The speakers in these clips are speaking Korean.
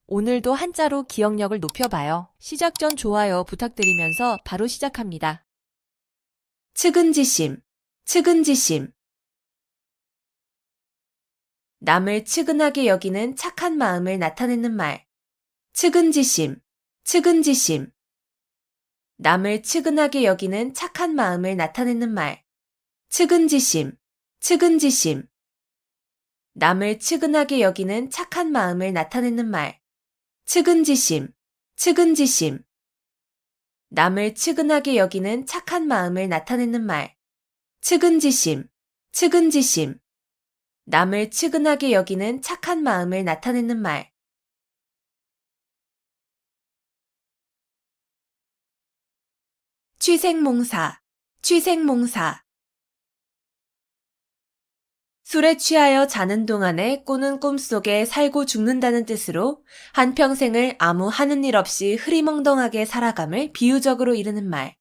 오늘도 한자로 기억력을 높여봐요. 시작 전 좋아요 부탁드리면서 바로 시작합니다. 측은지심, 측은지심. 남을 측은하게 여기는 착한 마음을 나타내는 말. 측은지심, 측은지심. 남을 측은하게 여기는 착한 마음을 나타내는 말. 측은지심, 측은지심. 남을 측은하게 여기는 착한 마음을 나타내는 말. 측은지심, 측은지심. 남을 측은하게 여기는 착한 마음을 나타내는 말. 측은지심, 측은지심. 남을 측은하게 여기는 착한 마음을 나타내는 말. 취생몽사, 취생몽사. 술에 취하여 자는 동안에 꾸는 꿈속에 살고 죽는다는 뜻으로 한평생을 아무 하는 일 없이 흐리멍덩하게 살아감을 비유적으로 이르는 말.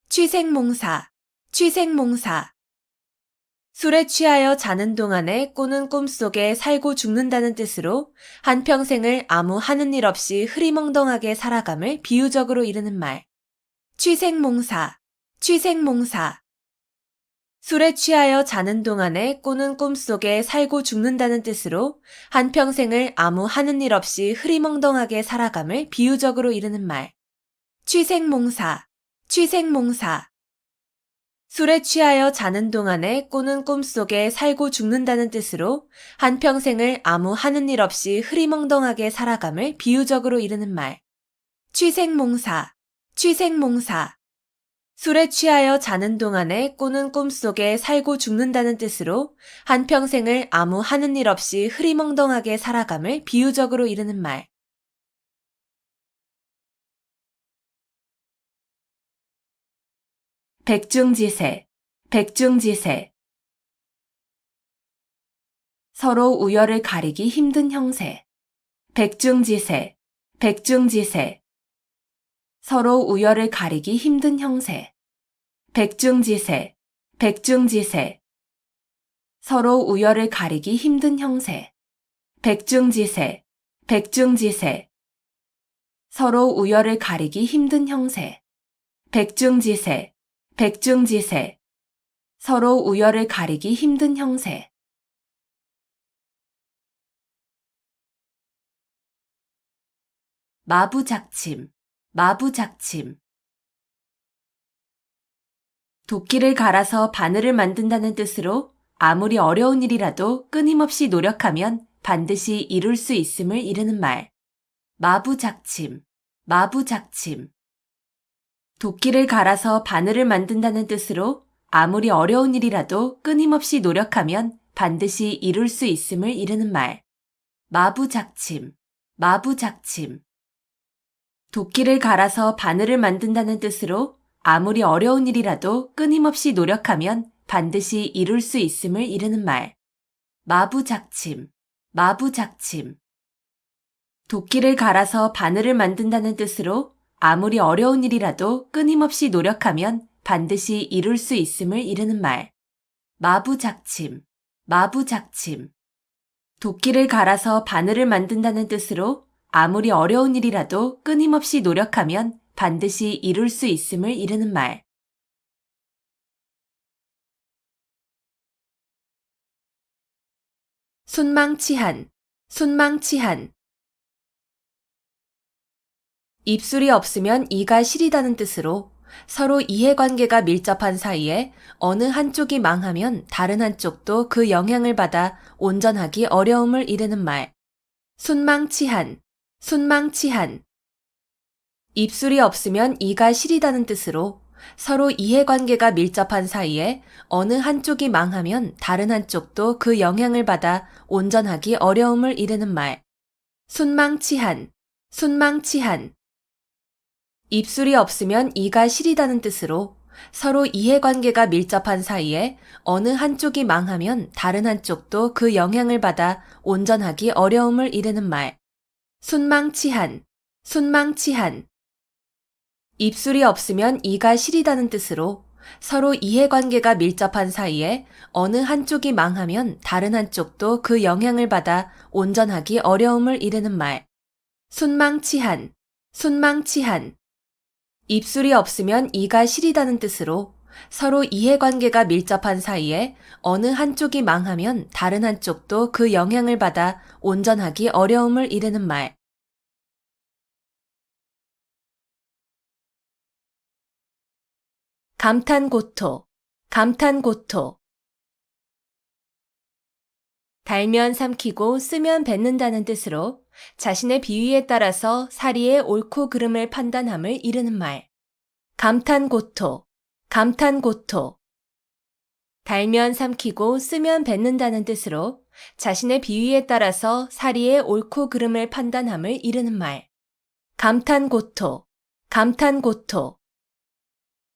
취생몽사, 취생몽사. 술에 취하여 자는 동안에 꾸는 꿈속에 살고 죽는다는 뜻으로 한평생을 아무 하는 일 없이 흐리멍덩하게 살아감을 비유적으로 이르는 말. 취생몽사, 취생몽사. 술에 취하여 자는 동안에 꾸는 꿈속에 살고 죽는다는 뜻으로 한평생을 아무 하는 일 없이 흐리멍덩하게 살아감을 비유적으로 이르는 말. 취생몽사, 취생몽사. 술에 취하여 자는 동안에 꾸는 꿈속에 살고 죽는다는 뜻으로 한평생을 아무 하는 일 없이 흐리멍덩하게 살아감을 비유적으로 이르는 말. 취생몽사, 취생몽사. 술에 취하여 자는 동안에 꾸는 꿈속에 살고 죽는다는 뜻으로 한평생을 아무 하는 일 없이 흐리멍덩하게 살아감을 비유적으로 이르는 말. 백중지세, 백중지세. 서로 우열을 가리기 힘든 형세. 백중지세, 백중지세. 서로 우열을 가리기 힘든 형세. 백중지세, 백중지세. 서로 우열을 가리기 힘든 형세. 백중지세, 백중지세. 서로 우열을 가리기 힘든 형세. 백중지세, 백중지세. 서로 우열을 가리기 힘든 형세. 마부작침, 마부작침. 도끼를 갈아서 바늘을 만든다는 뜻으로 아무리 어려운 일이라도 끊임없이 노력하면 반드시 이룰 수 있음을 이르는 말. 마부작침, 마부작침. 도끼를 갈아서 바늘을 만든다는 뜻으로 아무리 어려운 일이라도 끊임없이 노력하면 반드시 이룰 수 있음을 이르는 말. 마부작침, 마부작침. 도끼를 갈아서 바늘을 만든다는 뜻으로 아무리 어려운 일이라도 끊임없이 노력하면 반드시 이룰 수 있음을 이르는 말. 마부작침, 마부작침. 도끼를 갈아서 바늘을 만든다는 뜻으로 아무리 어려운 일이라도 끊임없이 노력하면 반드시 이룰 수 있음을 이르는 말. 마부작침, 마부작침. 도끼를 갈아서 바늘을 만든다는 뜻으로 아무리 어려운 일이라도 끊임없이 노력하면 반드시 이룰 수 있음을 이르는 말. 순망치한, 순망치한. 입술이 없으면 이가 시리다는 뜻으로 서로 이해관계가 밀접한 사이에 어느 한쪽이 망하면 다른 한쪽도 그 영향을 받아 온전하기 어려움을 이르는 말. 순망치한, 순망치한. 입술이 없으면 이가 시리다는 뜻으로 서로 이해관계가 밀접한 사이에 어느 한쪽이 망하면 다른 한쪽도 그 영향을 받아 온전하기 어려움을 이르는 말. 순망치한, 순망치한. 입술이 없으면 이가 시리다는 뜻으로 서로 이해관계가 밀접한 사이에 어느 한쪽이 망하면 다른 한쪽도 그 영향을 받아 온전하기 어려움을 이르는 말. 순망치한, 순망치한. 입술이 없으면 이가 시리다는 뜻으로 서로 이해관계가 밀접한 사이에 어느 한쪽이 망하면 다른 한쪽도 그 영향을 받아 온전하기 어려움을 이르는 말. 순망치한, 순망치한. 입술이 없으면 이가 시리다는 뜻으로 서로 이해관계가 밀접한 사이에 어느 한쪽이 망하면 다른 한쪽도 그 영향을 받아 온전하기 어려움을 이르는 말. 감탄고토, 감탄고토. 달면 삼키고 쓰면 뱉는다는 뜻으로 자신의 비위에 따라서 사리의 옳고 그름을 판단함을 이르는 말. 감탄고토, 감탄고토. 달면 삼키고 쓰면 뱉는다는 뜻으로 자신의 비위에 따라서 사리의 옳고 그름을 판단함을 이르는 말. 감탄고토, 감탄고토.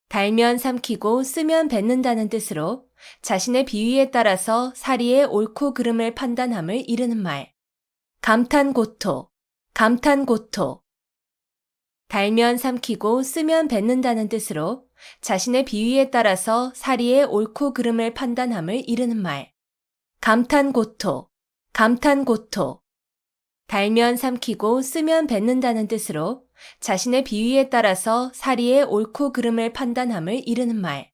달면 삼키고 쓰면 뱉는다는 뜻으로 자신의 비위에 따라서 사리의 옳고 그름을 판단함을 이르는 말. 감탄고토, 감탄고토. 달면 삼키고 쓰면 뱉는다는 뜻으로 자신의 비위에 따라서 사리의 옳고 그름을 판단함을 이르는 말. 감탄고토, 감탄고토. 달면 삼키고 쓰면 뱉는다는 뜻으로 자신의 비위에 따라서 사리의 옳고 그름을 판단함을 이르는 말.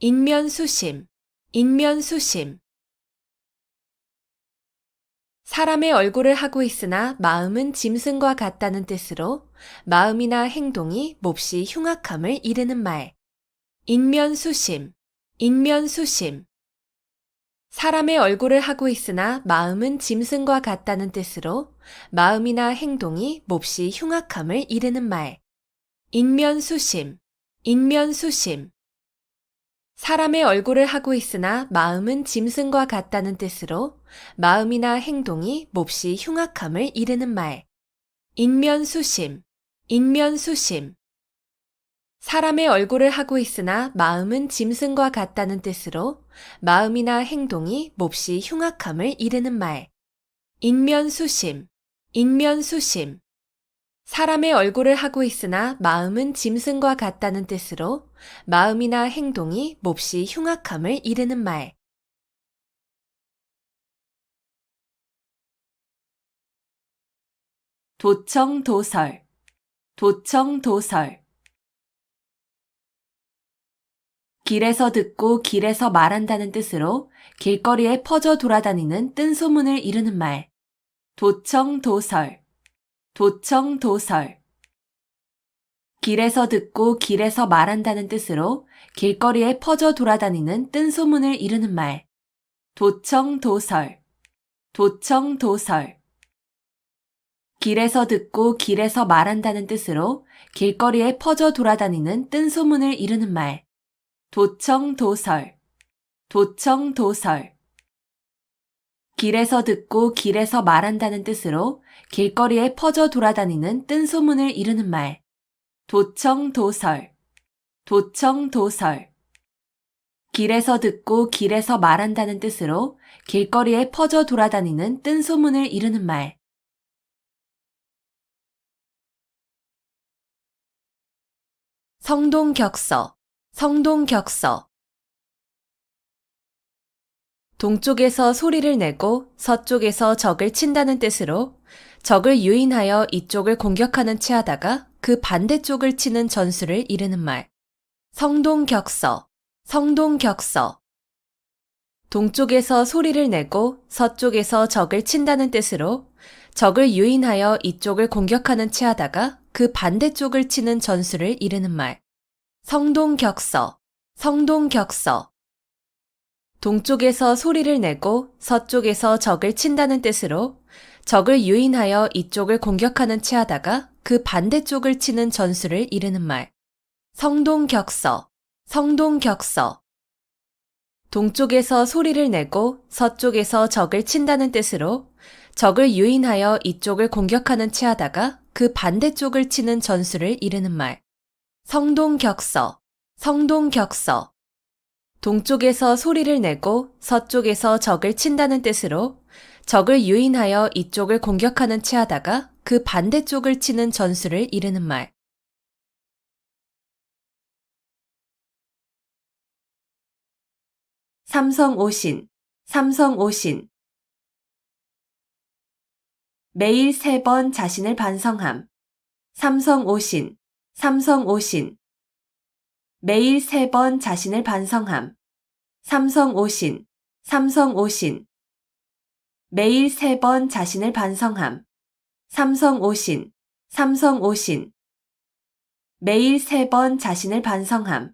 인면수심, 인면수심. 사람의 얼굴을 하고 있으나 마음은 짐승과 같다는 뜻으로 마음이나 행동이 몹시 흉악함을 이르는 말. 인면수심, 인면수심. 사람의 얼굴을 하고 있으나 마음은 짐승과 같다는 뜻으로 마음이나 행동이 몹시 흉악함을 이르는 말. 인면수심, 인면수심. 사람의 얼굴을 하고 있으나 마음은 짐승과 같다는 뜻으로 마음이나 행동이 몹시 흉악함을 이르는 말. 인면수심, 인면수심. 사람의 얼굴을 하고 있으나 마음은 짐승과 같다는 뜻으로 마음이나 행동이 몹시 흉악함을 이르는 말. 인면수심, 인면수심. 사람의 얼굴을 하고 있으나 마음은 짐승과 같다는 뜻으로 마음이나 행동이 몹시 흉악함을 이르는 말. 도청도설, 도청도설. 길에서 듣고 길에서 말한다는 뜻으로 길거리에 퍼져 돌아다니는 뜬소문을 이르는 말. 도청도설, 도청도설. 길에서 듣고 길에서 말한다는 뜻으로 길거리에 퍼져 돌아다니는 뜬소문을 이르는 말. 도청도설, 도청도설. 길에서 듣고 길에서 말한다는 뜻으로 길거리에 퍼져 돌아다니는 뜬소문을 이르는 말. 도청도설, 도청도설. 길에서 듣고 길에서 말한다는 뜻으로 길거리에 퍼져 돌아다니는 뜬소문을 이르는 말. 도청도설, 도청도설. 길에서 듣고 길에서 말한다는 뜻으로 길거리에 퍼져 돌아다니는 뜬소문을 이르는 말. 성동격서, 성동격서. 동쪽에서 소리를 내고 서쪽에서 적을 친다는 뜻으로 적을 유인하여 이쪽을 공격하는 체하다가 그 반대쪽을 치는 전술을 이르는 말. 성동격서, 성동격서. 동쪽에서 소리를 내고 서쪽에서 적을 친다는 뜻으로 적을 유인하여 이쪽을 공격하는 체하다가 그 반대쪽을 치는 전술을 이르는 말. 성동격서, 성동격서. 동쪽에서 소리를 내고 서쪽에서 적을 친다는 뜻으로 적을 유인하여 이쪽을 공격하는 체하다가 그 반대쪽을 치는 전술을 이르는 말. 성동격서, 성동격서. 동쪽에서 소리를 내고 서쪽에서 적을 친다는 뜻으로 적을 유인하여 이쪽을 공격하는 체하다가 그 반대쪽을 치는 전술을 이르는 말. 성동격서, 성동격서. 동쪽에서 소리를 내고 서쪽에서 적을 친다는 뜻으로 적을 유인하여 이쪽을 공격하는 체하다가 그 반대쪽을 치는 전술을 이르는 말. 삼성오신, 삼성오신. 매일 3번 자신을 반성함. 삼성오신, 삼성오신. 매일 3번 자신을 반성함. 삼성오신, 삼성오신. 매일 3번 자신을 반성함. 삼성오신, 삼성오신. 매일 3번 자신을 반성함.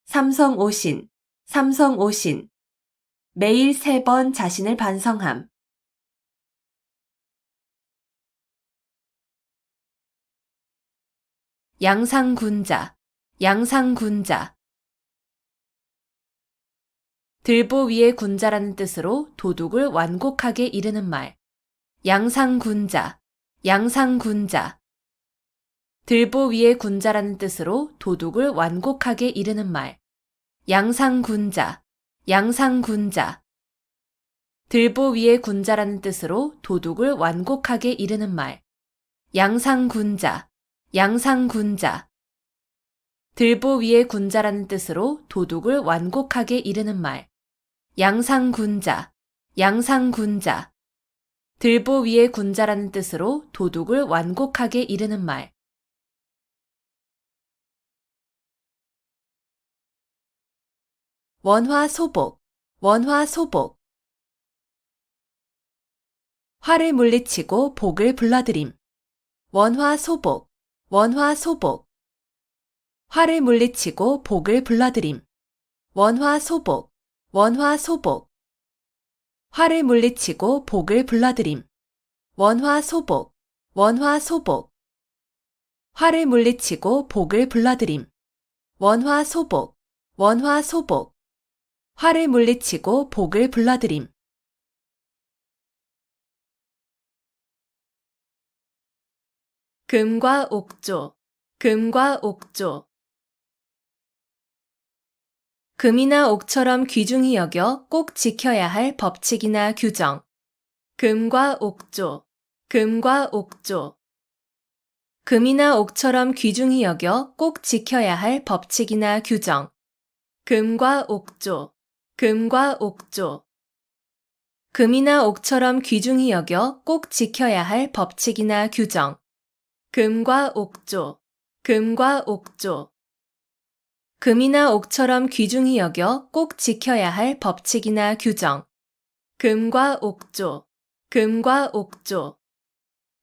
삼성오신, 삼성오신. 매일 3번 자신을 반성함. 양상군자, 양상군자. 들보 위의 군자라는 뜻으로 도둑을 완곡하게 이르는 말. 양상군자, 양상군자. 들보 위의 군자라는 뜻으로 도둑을 완곡하게 이르는 말. 양상군자, 양상군자. 들보 위의 군자라는 뜻으로 도둑을 완곡하게 이르는 말. 양상군자, 양상군자. 들보 위의 군자라는 뜻으로 도둑을 완곡하게 이르는 말. 양상군자, 양상군자. 들보 위의 군자라는 뜻으로 도둑을 완곡하게 이르는 말. 원화소복, 원화소복. 화를 물리치고 복을 불러들임. 원화소복, 원화소복. 화를 물리치고 복을 불러들임. 원화소복, 원화소복. 화를 물리치고 복을 불러들임. 원화소복, 원화소복. 화를 물리치고 복을 불러들임. 원화소복, 원화소복. 화를 물리치고 복을 불러들임. 금과 옥조, 금과 옥조. 금이나 옥처럼 귀중히 여겨 꼭 지켜야 할 법칙이나 규정. 금과 옥조, 금과 옥조. 금이나 옥처럼 귀중히 여겨 꼭 지켜야 할 법칙이나 규정. 금과 옥조, 금과 옥조. 금이나 옥처럼 귀중히 여겨 꼭 지켜야 할 법칙이나 규정. 금과 옥조, 금과 옥조. 금이나 옥처럼 귀중히 여겨 꼭 지켜야 할 법칙이나 규정. 금과 옥조, 금과 옥조.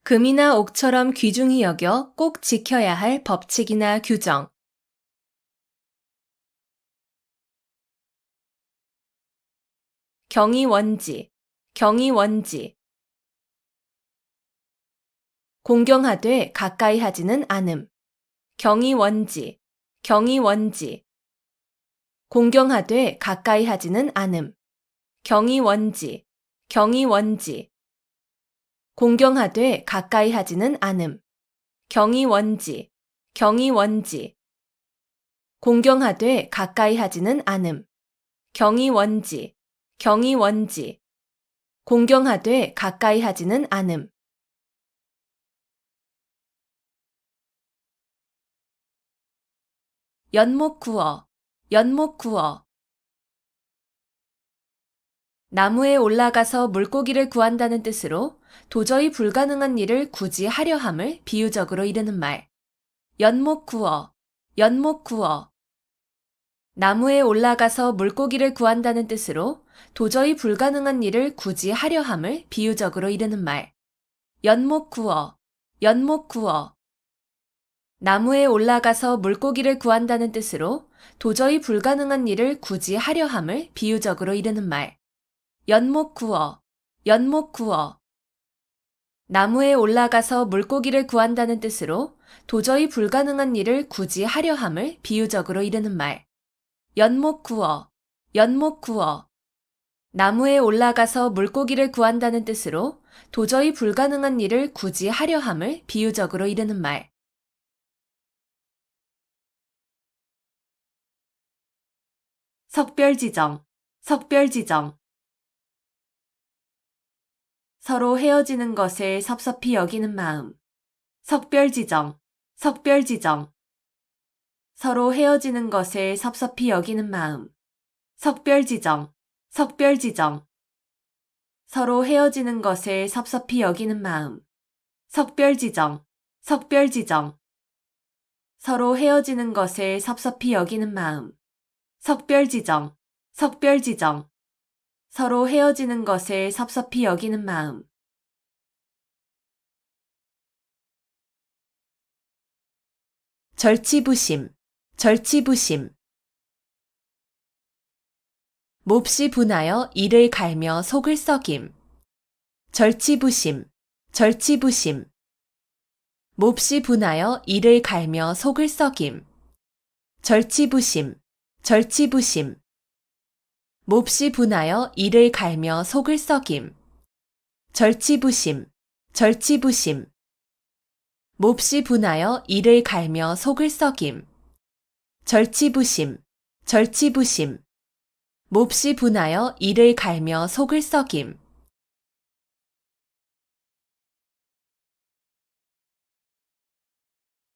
금이나 옥처럼 귀중히 여겨 꼭 지켜야 할 법칙이나 규정. 경이원지, 경이원지. 공경하되 가까이 하지는 않음. 경이원지, 경이원지. 공경하되 가까이 하지는 않음. 경이원지, 경이원지. 공경하되 가까이 하지는 않음. 경이원지, 경이원지. 공경하되 가까이 하지는 않음. 경이원지, 경이원지. 공경하되 가까이 하지는 않음. 연못구어, 연못구어. 나무에 올라가서 물고기를 구한다는 뜻으로 도저히 불가능한 일을 굳이 하려 함을 비유적으로 이르는 말. 연못구어, 연못구어. 나무에 올라가서 물고기를 구한다는 뜻으로 도저히 불가능한 일을 굳이 하려 함을 비유적으로 이르는 말. 연못구어, 연못구어. 나무에 올라가서 물고기를 구한다는 뜻으로 도저히 불가능한 일을 굳이 하려 함을 비유적으로 이르는 말. 연못구어, 연못구어. 나무에 올라가서 물고기를 구한다는 뜻으로 도저히 불가능한 일을 굳이 하려 함을 비유적으로 이르는 말. 연못구어, 연못구어. 나무에 올라가서 물고기를 구한다는 뜻으로 도저히 불가능한 일을 굳이 하려 함을 비유적으로 이르는 말. 석별지정, 석별지정. 서로 헤어지는 것을 섭섭히 여기는 마음. 석별지정, 석별지정. 서로 헤어지는 것을 섭섭히 여기는 마음. 석별지정, 석별지정. 서로 헤어지는 것을 섭섭히 여기는 마음. 석별지정, 석별지정. 서로 헤어지는 것을 섭섭히 여기는 마음. 석별지정, 석별지정. 서로 헤어지는 것을 섭섭히 여기는 마음. 절치부심, 절치부심. 몹시 분하여 이를 갈며 속을 썩임. 절치부심, 절치부심. 몹시 분하여 이를 갈며 속을 썩임. 절치부심, 절치부심. 몹시 분하여 이를 갈며 속을 썩임. 절치부심, 절치부심. 몹시 분하여 이를 갈며 속을 썩임. 절치부심, 절치부심. 몹시 분하여 이를 갈며 속을 썩임.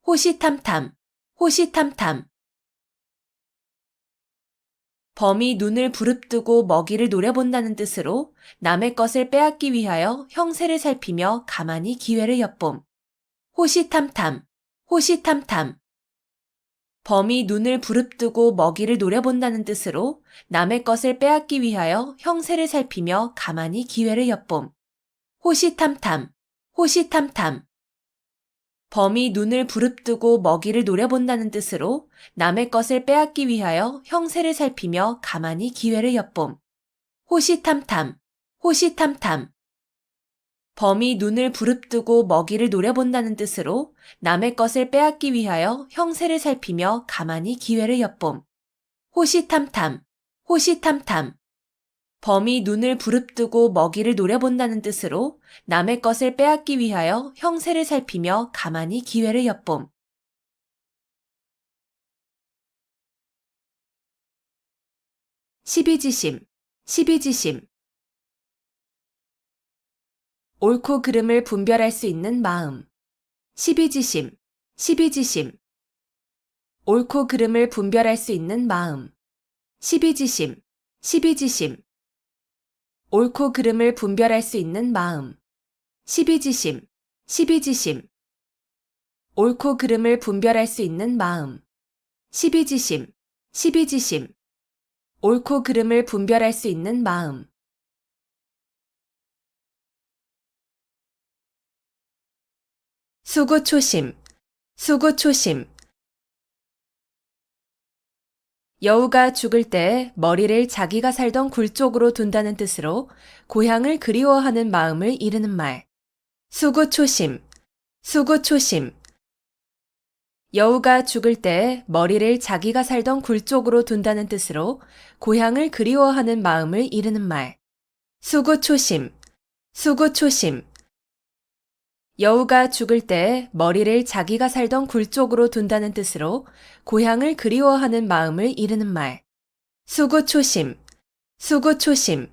호시탐탐, 호시탐탐. 범이 눈을 부릅뜨고 먹이를 노려본다는 뜻으로 남의 것을 빼앗기 위하여 형세를 살피며 가만히 기회를 엿봄. 호시탐탐, 호시탐탐. 범이 눈을 부릅뜨고 먹이를 노려본다는 뜻으로 남의 것을 빼앗기 위하여 형세를 살피며 가만히 기회를 엿봄. 호시탐탐, 호시탐탐. 범이 눈을 부릅뜨고 먹이를 노려본다는 뜻으로 남의 것을 빼앗기 위하여 형세를 살피며 가만히 기회를 엿봄. 호시탐탐, 호시탐탐. 범이 눈을 부릅뜨고 먹이를 노려본다는 뜻으로 남의 것을 빼앗기 위하여 형세를 살피며 가만히 기회를 엿봄. 호시탐탐, 호시탐탐. 범이 눈을 부릅뜨고 먹이를 노려본다는 뜻으로 남의 것을 빼앗기 위하여 형세를 살피며 가만히 기회를 엿봄. 시비지심, 시비지심. 옳고 그름을 분별할 수 있는 마음. 시비지심, 시비지심. 옳고 그름을 분별할 수 있는 마음. 시비지심, 시비지심. 옳고 그름을 분별할 수 있는 마음. 시비지심, 시비지심. 옳고 그름을 분별할 수 있는 마음. 시비지심, 시비지심. 옳고 그름을 분별할 수 있는 마음. 수구초심, 수구초심. 여우가 죽을 때 머리를 자기가 살던 굴 쪽으로 둔다는 뜻으로 고향을 그리워하는 마음을 이르는 말. 수구초심, 수구초심. 여우가 죽을 때 머리를 자기가 살던 굴 쪽으로 둔다는 뜻으로 고향을 그리워하는 마음을 이르는 말. 수구초심, 수구초심. 여우가 죽을 때 머리를 자기가 살던 굴 쪽으로 둔다는 뜻으로 고향을 그리워하는 마음을 이르는 말. 수구초심, 수구초심.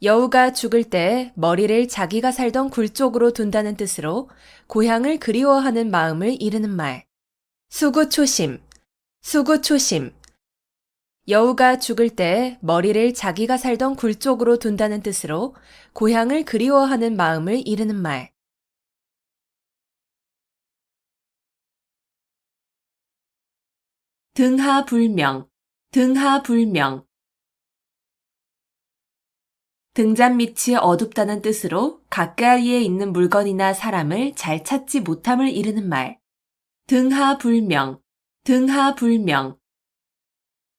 여우가 죽을 때 머리를 자기가 살던 굴 쪽으로 둔다는 뜻으로 고향을 그리워하는 마음을 이르는 말. 수구초심, 수구초심. 여우가 죽을 때 머리를 자기가 살던 굴 쪽으로 둔다는 뜻으로 고향을 그리워하는 마음을 이르는 말. 등하불명, 등하불명. 등잔밑이 어둡다는 뜻으로 가까이에 있는 물건이나 사람을 잘 찾지 못함을 이르는 말. 등하불명, 등하불명.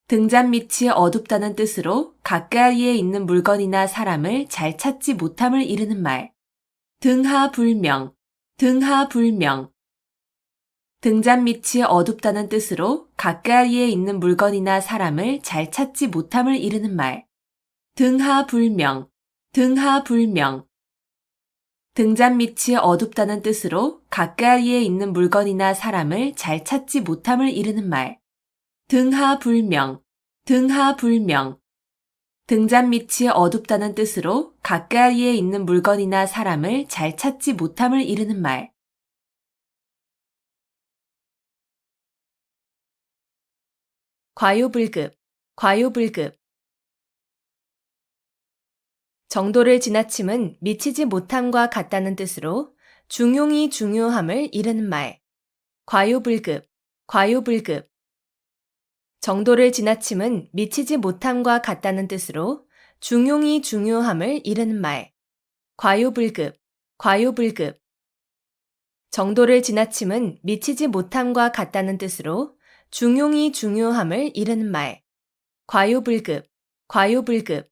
등잔밑이 어둡다는 뜻으로 가까이에 있는 물건이나 사람을 잘 찾지 못함을 이르는 말. 등하불명, 등하불명. 등잔밑이 어둡다는 뜻으로 가까이에 있는 물건이나 사람을 잘 찾지 못함을 이르는 말. 등하불명, 등하불명. 등잔밑이 어둡다는 뜻으로 가까이에 있는 물건이나 사람을 잘 찾지 못함을 이르는 말. 등하불명, 등하불명. 등잔밑이 어둡다는 뜻으로 가까이에 있는 물건이나 사람을 잘 찾지 못함을 이르는 말. 과요불급, 과요불급. 정도를 지나침은 미치지 못함과 같다는 뜻으로 중용이 중요함을 이르는 말. 과요불급, 과요불급. 정도를 지나침은 미치지 못함과 같다는 뜻으로 중용이 중요함을 이르는 말. 과요불급, 과요불급. 정도를 지나침은 미치지 못함과 같다는 뜻으로 중용이 중요함을 이르는 말. 과요불급, 과요불급.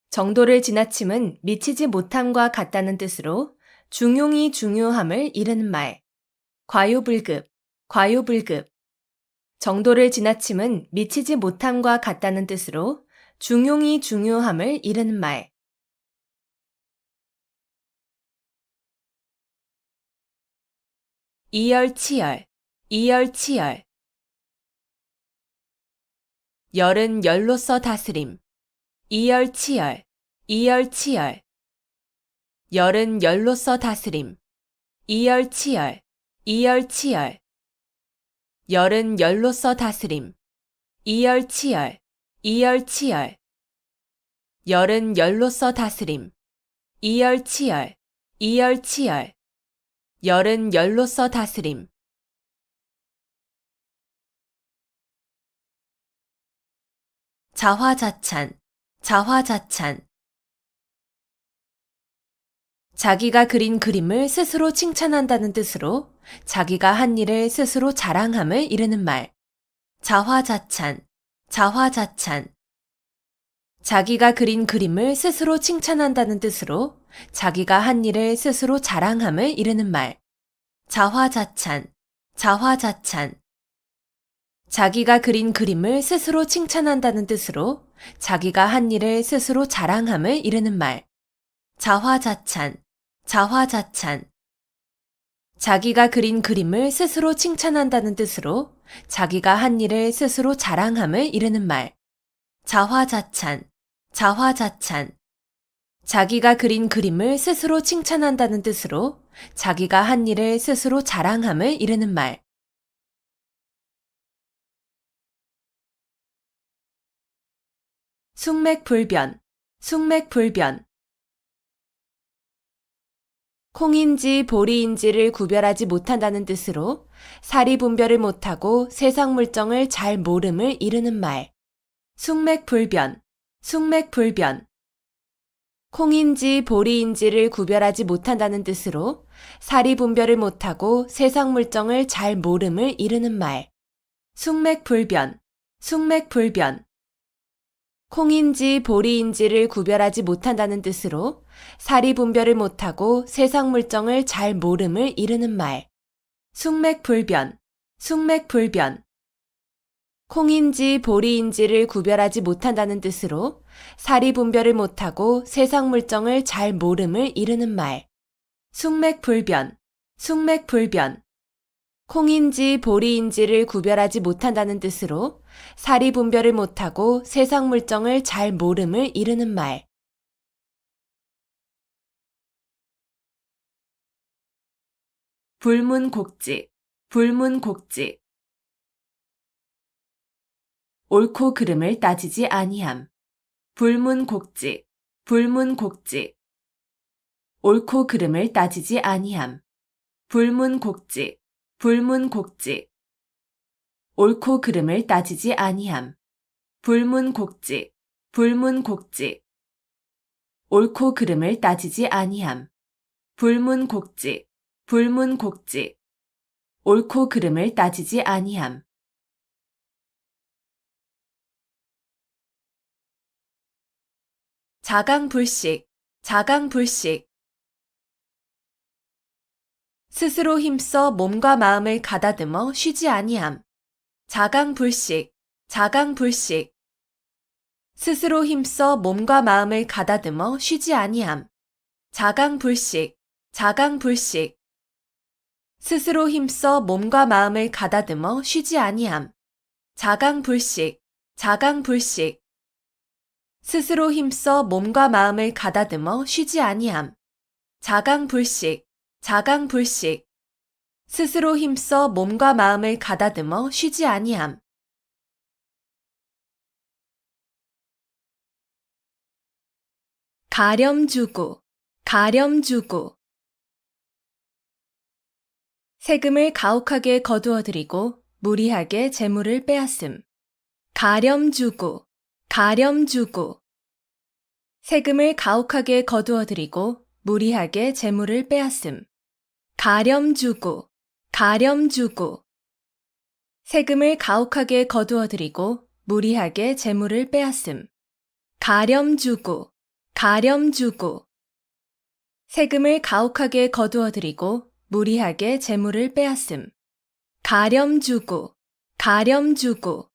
정도를 지나침은 미치지 못함과 같다는 뜻으로 중용이 중요함을 이르는 말. 과요불급, 과요불급. 정도를 지나침은 미치지 못함과 같다는 뜻으로 중용이 중요함을 이르는 말. 이열치열, 이열치열. 열은 열로서 다스림. 이열치열, 이열치열. 열은 열로서 다스림. 이열치열, 이열치열. 열은 열로서 다스림. 이열치열, 이열치열. 열은 열로서 다스림. 이열치열, 이열치열. 열은 열로서 다스림. 자화자찬, 자화자찬. 자기가 그린 그림을 스스로 칭찬한다는 뜻으로 자기가 한 일을 스스로 자랑함을 이르는 말. 자화자찬, 자화자찬. 자기가 그린 그림을 스스로 칭찬한다는 뜻으로 자기가 한 일을 스스로 자랑함을 이르는 말. 자화자찬, 자화자찬. 자기가 그린 그림을 스스로 칭찬한다는 뜻으로 자기가 한 일을 스스로 자랑함을 이르는 말. 자화자찬, 자화자찬. 자기가 그린 그림을 스스로 칭찬한다는 뜻으로 자기가 한 일을 스스로 자랑함을 이르는 말. 자화자찬, 자화자찬. 자기가 그린 그림을 스스로 칭찬한다는 뜻으로 자기가 한 일을 스스로 자랑함을 이르는 말. 숙맥불변, 숙맥불변. 콩인지 보리인지를 구별하지 못한다는 뜻으로 사리 분별을 못하고 세상 물정을 잘 모름을 이르는 말. 숙맥불변, 숙맥불변. 콩인지 보리인지를 구별하지 못한다는 뜻으로 사리 분별을 못하고 세상 물정을 잘 모름을 이르는 말. 숙맥불변, 숙맥불변. 콩인지 보리인지를 구별하지 못한다는 뜻으로 사리 분별을 못하고 세상 물정을 잘 모름을 이르는 말. 숙맥불변, 숙맥불변. 콩인지 보리인지를 구별하지 못한다는 뜻으로 사리 분별을 못하고 세상 물정을 잘 모름을 이르는 말. 숙맥불변, 숙맥불변. 콩인지 보리인지를 구별하지 못한다는 뜻으로 사리 분별을 못하고 세상 물정을 잘 모름을 이르는 말. 불문곡지, 불문곡지. 옳고 그름을 따지지 아니함. 불문곡지, 불문곡지. 옳고 그름을 따지지 아니함. 불문곡지, 불문곡지. 옳고 그름을 따지지 아니함. 불문곡지, 불문곡지. 옳고 그름을 따지지 아니함. 불문곡지, 불문곡지. 옳고 그름을 따지지 아니함. 자강불식, 자강불식. 스스로 힘써 몸과 마음을 가다듬어 쉬지 아니함. 자강불식, 자강불식. 스스로 힘써 몸과 마음을 가다듬어 쉬지 아니함. 자강불식, 자강불식. 스스로 힘써 몸과 마음을 가다듬어 쉬지 아니함. 자강불식, 자강불식. 스스로 힘써 몸과 마음을 가다듬어 쉬지 아니함. 자강불식, 자강불식. 스스로 힘써 몸과 마음을 가다듬어 쉬지 아니함. 가렴 주고, 가렴 주고. 세금을 가혹하게 거두어들이고 무리하게 재물을 빼앗음. 가렴 주고, 가렴 주고. 세금을 가혹하게 거두어들이고 무리하게 재물을 빼앗음. 가렴 주고, 가렴 주고. 세금을 가혹하게 거두어들이고 무리하게 재물을 빼앗음. 가렴 주고, 가렴 주고. 세금을 가혹하게 거두어들이고 무리하게 재물을 빼앗음. 가렴 주고, 가렴 주고.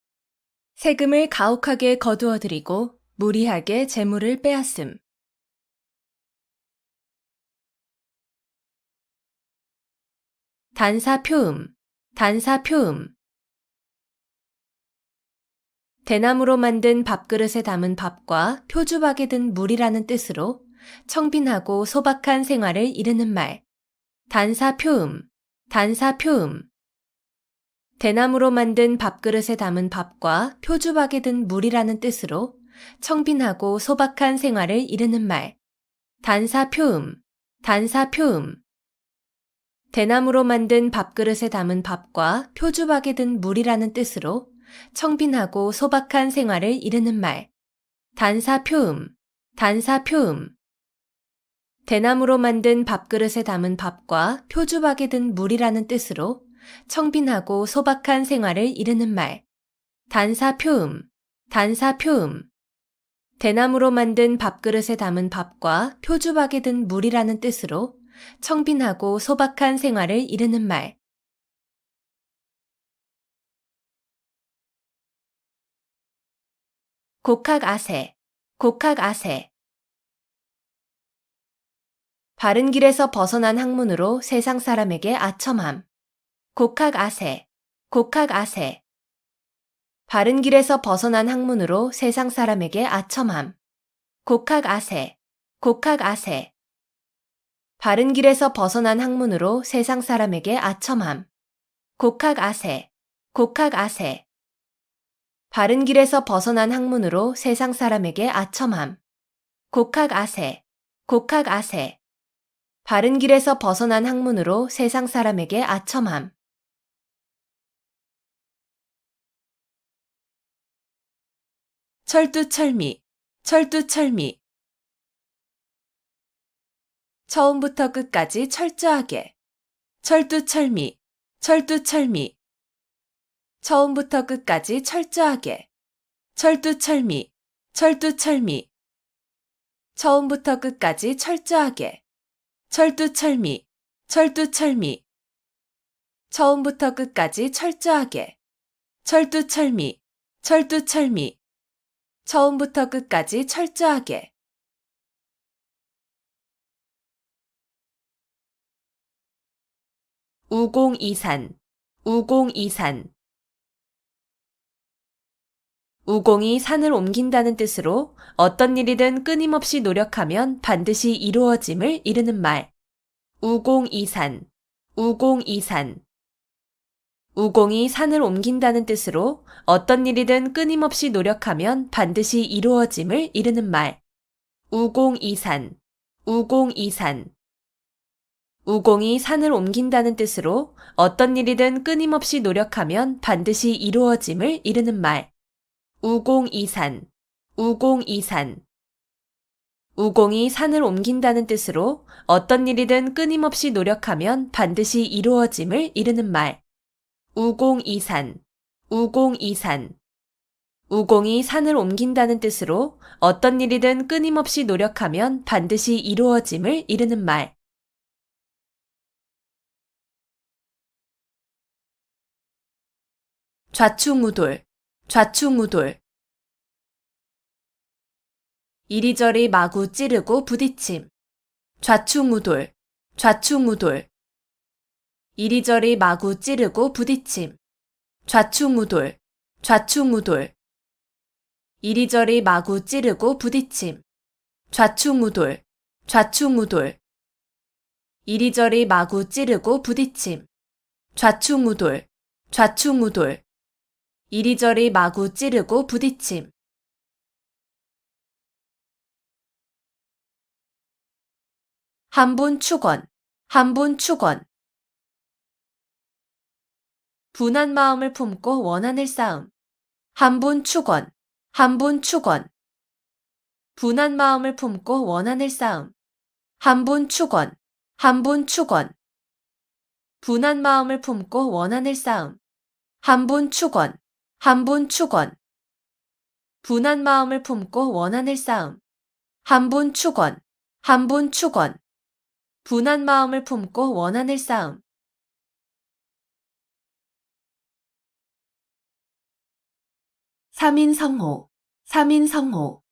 세금을 가혹하게 거두어들이고 무리하게 재물을 빼앗음. 단사표음, 단사표음. 대나무로 만든 밥그릇에 담은 밥과 표주박에 든 물이라는 뜻으로 청빈하고 소박한 생활을 이르는 말. 단사표음, 단사표음. 대나무로 만든 밥그릇에 담은 밥과 표주박에 든 물이라는 뜻으로 청빈하고 소박한 생활을 이르는 말. 단사표음, 단사표음. 대나무로 만든 밥그릇에 담은 밥과 표주박에 든 물이라는 뜻으로 청빈하고 소박한 생활을 이르는 말. 단사표음, 단사표음. 대나무로 만든 밥그릇에 담은 밥과 표주박에 든 물이라는 뜻으로 청빈하고 소박한 생활을 이르는 말. 단사표음, 단사표음. 대나무로 만든 밥그릇에 담은 밥과 표주박에 든 물이라는 뜻으로 청빈하고 소박한 생활을 이르는 말. 곡학아세, 곡학아세. 바른 길에서 벗어난 학문으로 세상 사람에게 아첨함. 곡학아세, 곡학아세. 바른 길에서 벗어난 학문으로 세상 사람에게 아첨함. 곡학아세, 곡학아세. 바른 길에서 벗어난 학문으로 세상 사람에게 아첨함. 곡학아세, 곡학아세. 바른 길에서 벗어난 학문으로 세상 사람에게 아첨함. 곡학아세, 곡학아세. 바른 길에서 벗어난 학문으로 세상 사람에게 아첨함. 철두철미, 철두철미. 처음부터 끝까지 철저하게. 철두철미, 철두철미. 처음부터 끝까지 철저하게. 철두철미, 철두철미. 처음부터 끝까지 철저하게. 철두철미, 철두철미. 처음부터 끝까지 철저하게. 철두철미, 철두철미. 처음부터 끝까지 철저하게. 우공이산, 우공이산. 우공이 산을 옮긴다는 뜻으로 어떤 일이든 끊임없이 노력하면 반드시 이루어짐을 이르는 말. 우공이산, 우공이산. 우공이 산을 옮긴다는 뜻으로 어떤 일이든 끊임없이 노력하면 반드시 이루어짐을 이르는 말. 우공이산, 우공이산. 우공이 산을 옮긴다는 뜻으로 어떤 일이든 끊임없이 노력하면 반드시 이루어짐을 이르는 말. 우공이산, 우공이산. 우공이 산을 옮긴다는 뜻으로 어떤 일이든 끊임없이 노력하면 반드시 이루어짐을 이르는 말. 우공이산, 우공이산. 우공이 산을 옮긴다는 뜻으로 어떤 일이든 끊임없이 노력하면 반드시 이루어짐을 이르는 말. 좌충우돌, 좌충우돌. 이리저리 마구 찌르고 부딪힘. 좌충우돌, 좌충우돌. 이리저리 마구 찌르고 부딪힘. 좌충우돌, 좌충우돌. 이리저리 마구 찌르고 부딪힘. 좌충우돌, 좌충우돌. 이리저리 마구 찌르고 부딪힘. 좌충우돌, 좌충우돌. 이리저리 마구 찌르고 부딪힘. 한분 축원, 한분 축원. 분한 마음을 품고 원한을 쌓음. 한분 축원, 한분 축원. 분한 마음을 품고 원한을 쌓음. 한분 축원, 한분 축원. 분한 마음을 품고 원한을 쌓음. 한분 축원, 한분 축원. 분한 마음을 품고 원한을 쌓음. 한분 축원, 한분 축원. 분한 마음을 품고 원한을 쌓음. 삼인성호, 삼인성호.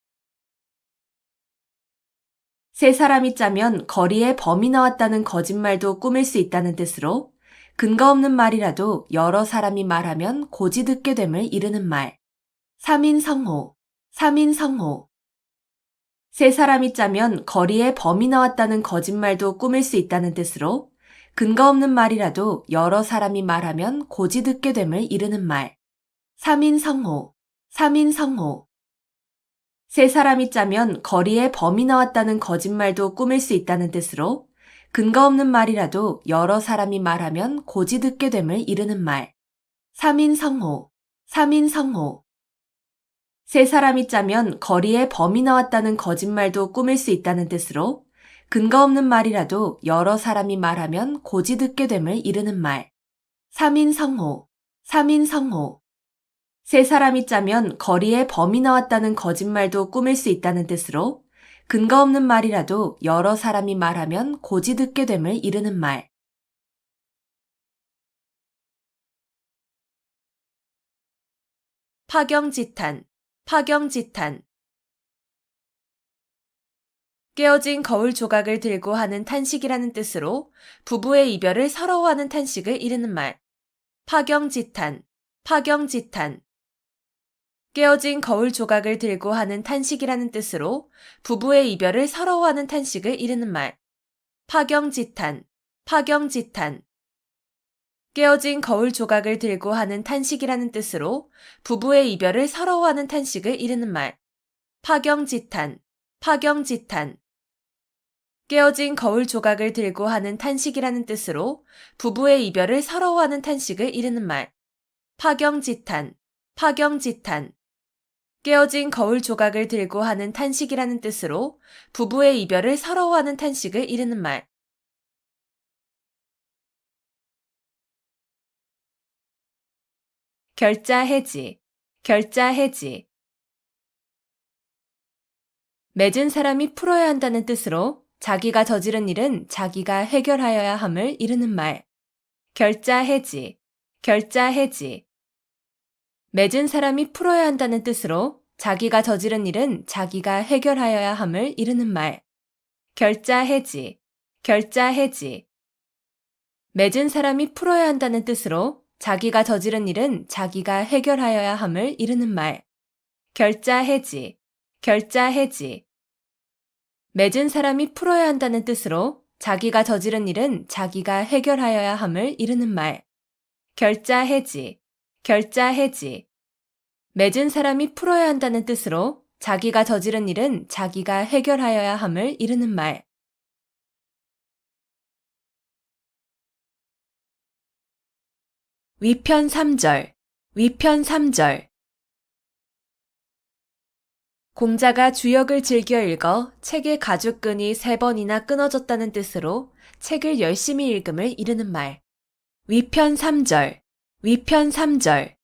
세 사람이 짜면 거리에 범이 나왔다는 거짓말도 꾸밀 수 있다는 뜻으로 근거 없는 말이라도 여러 사람이 말하면 고지 듣게 됨을 이르는 말. 삼인성호, 삼인성호. 세 사람이 짜면 거리에 범이 나왔다는 거짓말도 꾸밀 수 있다는 뜻으로 근거 없는 말이라도 여러 사람이 말하면 고지 듣게 됨을 이르는 말. 삼인성호, 삼인성호. 세 사람이 짜면 거리에 범이 나왔다는 거짓말도 꾸밀 수 있다는 뜻으로 근거 없는 말이라도 여러 사람이 말하면 고지 듣게 됨을 이르는 말. 삼인성호, 삼인성호. 세 사람이 짜면 거리에 범이 나왔다는 거짓말도 꾸밀 수 있다는 뜻으로 근거 없는 말이라도 여러 사람이 말하면 고지 듣게 됨을 이르는 말. 삼인성호, 삼인성호. 세 사람이 짜면 거리에 범이 나왔다는 거짓말도 꾸밀 수 있다는 뜻으로 근거 없는 말이라도 여러 사람이 말하면 고지 듣게 됨을 이르는 말. 파경지탄, 파경지탄. 깨어진 거울 조각을 들고 하는 탄식이라는 뜻으로 부부의 이별을 서러워하는 탄식을 이르는 말. 파경지탄, 파경지탄. 깨어진 거울 조각을 들고 하는 탄식이라는 뜻으로 부부의 이별을 서러워하는 탄식을 이르는 말. 파경지탄, 파경지탄. 깨어진 거울 조각을 들고 하는 탄식이라는 뜻으로 부부의 이별을 서러워하는 탄식을 이르는 말. 파경지탄, 파경지탄. 깨어진 거울 조각을 들고 하는 탄식이라는 뜻으로 부부의 이별을 서러워하는 탄식을 이르는 말. 파경지탄, 파경지탄. 깨어진 거울 조각을 들고 하는 탄식이라는 뜻으로 부부의 이별을 서러워하는 탄식을 이르는 말. 결자 해지, 결자 해지. 맺은 사람이 풀어야 한다는 뜻으로 자기가 저지른 일은 자기가 해결하여야 함을 이르는 말. 결자 해지, 결자 해지. 맺은 사람이 풀어야 한다는 뜻으로 자기가 저지른 일은 자기가 해결하여야 함을 이르는 말. 결자 해지, 결자 해지. 맺은 사람이 풀어야 한다는 뜻으로 자기가 저지른 일은 자기가 해결하여야 함을 이르는 말. 결자 해지, 결자 해지. 맺은 사람이 풀어야 한다는 뜻으로 자기가 저지른 일은 자기가 해결하여야 함을 이르는 말. 결자 해지, 결자 해지. 맺은 사람이 풀어야 한다는 뜻으로 자기가 저지른 일은 자기가 해결하여야 함을 이르는 말. 위편 3절, 위편 3절. 공자가 주역을 즐겨 읽어 책의 가죽끈이 3번이나 끊어졌다는 뜻으로 책을 열심히 읽음을 이르는 말. 위편 3절, 위편 3절.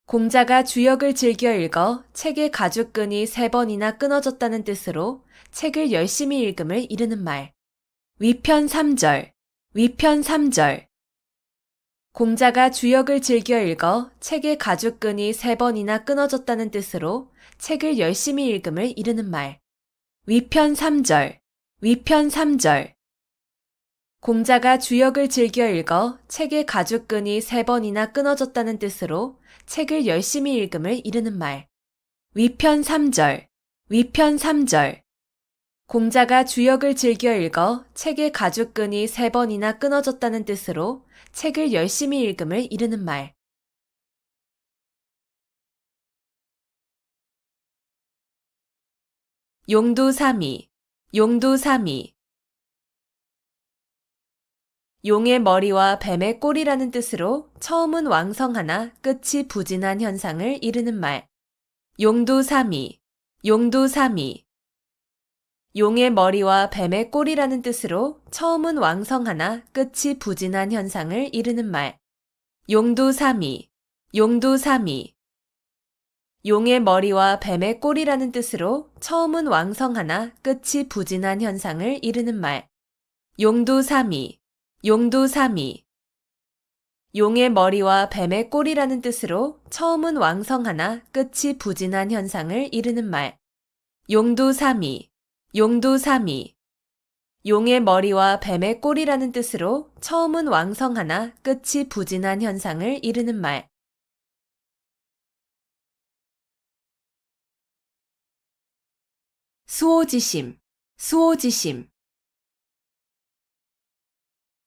공자가 주역을 즐겨 읽어 책의 가죽끈이 3번이나 끊어졌다는 뜻으로 책을 열심히 읽음을 이르는 말. 위편 3절, 위편 3절. 공자가 주역을 즐겨 읽어 책의 가죽끈이 3번이나 끊어졌다는 뜻으로 책을 열심히 읽음을 이르는 말. 위편 3절, 위편 3절. 공자가 주역을 즐겨 읽어 책의 가죽끈이 3번이나 끊어졌다는 뜻으로 책을 열심히 읽음을 이르는 말. 위편 3절, 위편 3절. 공자가 주역을 즐겨 읽어 책의 가죽끈이 3번이나 끊어졌다는 뜻으로 책을 열심히 읽음을 이르는 말. 용두사미, 용두사미. 용의 머리와 뱀의 꼬리라는 뜻으로 처음은 왕성하나 끝이 부진한 현상을 이르는 말. 용두사미, 용두사미. 용의 머리와 뱀의 꼬리라는 뜻으로 처음은 왕성하나 끝이 부진한 현상을 이르는 말. 용두사미, 용두사미. 용의 머리와 뱀의 꼬리라는 뜻으로 처음은 왕성하나 끝이 부진한 현상을 이르는 말. 용두사미, 용두사미. 용의 머리와 뱀의 꼬리라는 뜻으로 처음은 왕성하나 끝이 부진한 현상을 이르는 말. 용두사미, 용두사미. 용의 머리와 뱀의 꼬리라는 뜻으로 처음은 왕성하나 끝이 부진한 현상을 이르는 말. 수오지심, 수오지심.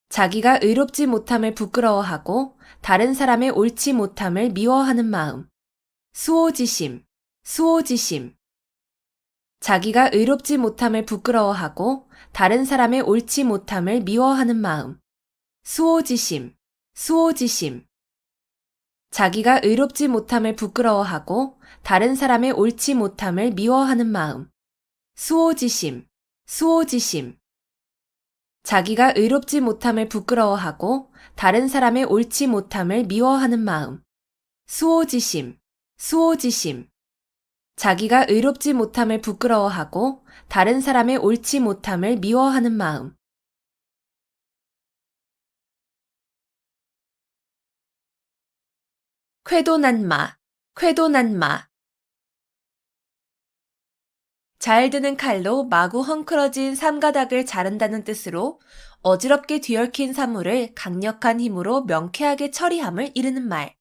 자기가 의롭지 못함을 부끄러워하고 다른 사람의 옳지 못함을 미워하는 마음. 수오지심, 수오지심. 자기가 의롭지 못함을 부끄러워하고 다른 사람의 옳지 못함을 미워하는 마음. 수오지심, 수오지심. 자기가 의롭지 못함을 부끄러워하고 다른 사람의 옳지 못함을 미워하는 마음. 수오지심, 수오지심. 자기가 의롭지 못함을 부끄러워하고 다른 사람의 옳지 못함을 미워하는 마음. 수오지심, 수오지심. 자기가 의롭지 못함을 부끄러워하고 다른 사람의 옳지 못함을 미워하는 마음. 쾌도난마, 쾌도난마. 잘 드는 칼로 마구 헝클어진 삼가닥을 자른다는 뜻으로 어지럽게 뒤얽힌 사물을 강력한 힘으로 명쾌하게 처리함을 이르는 말.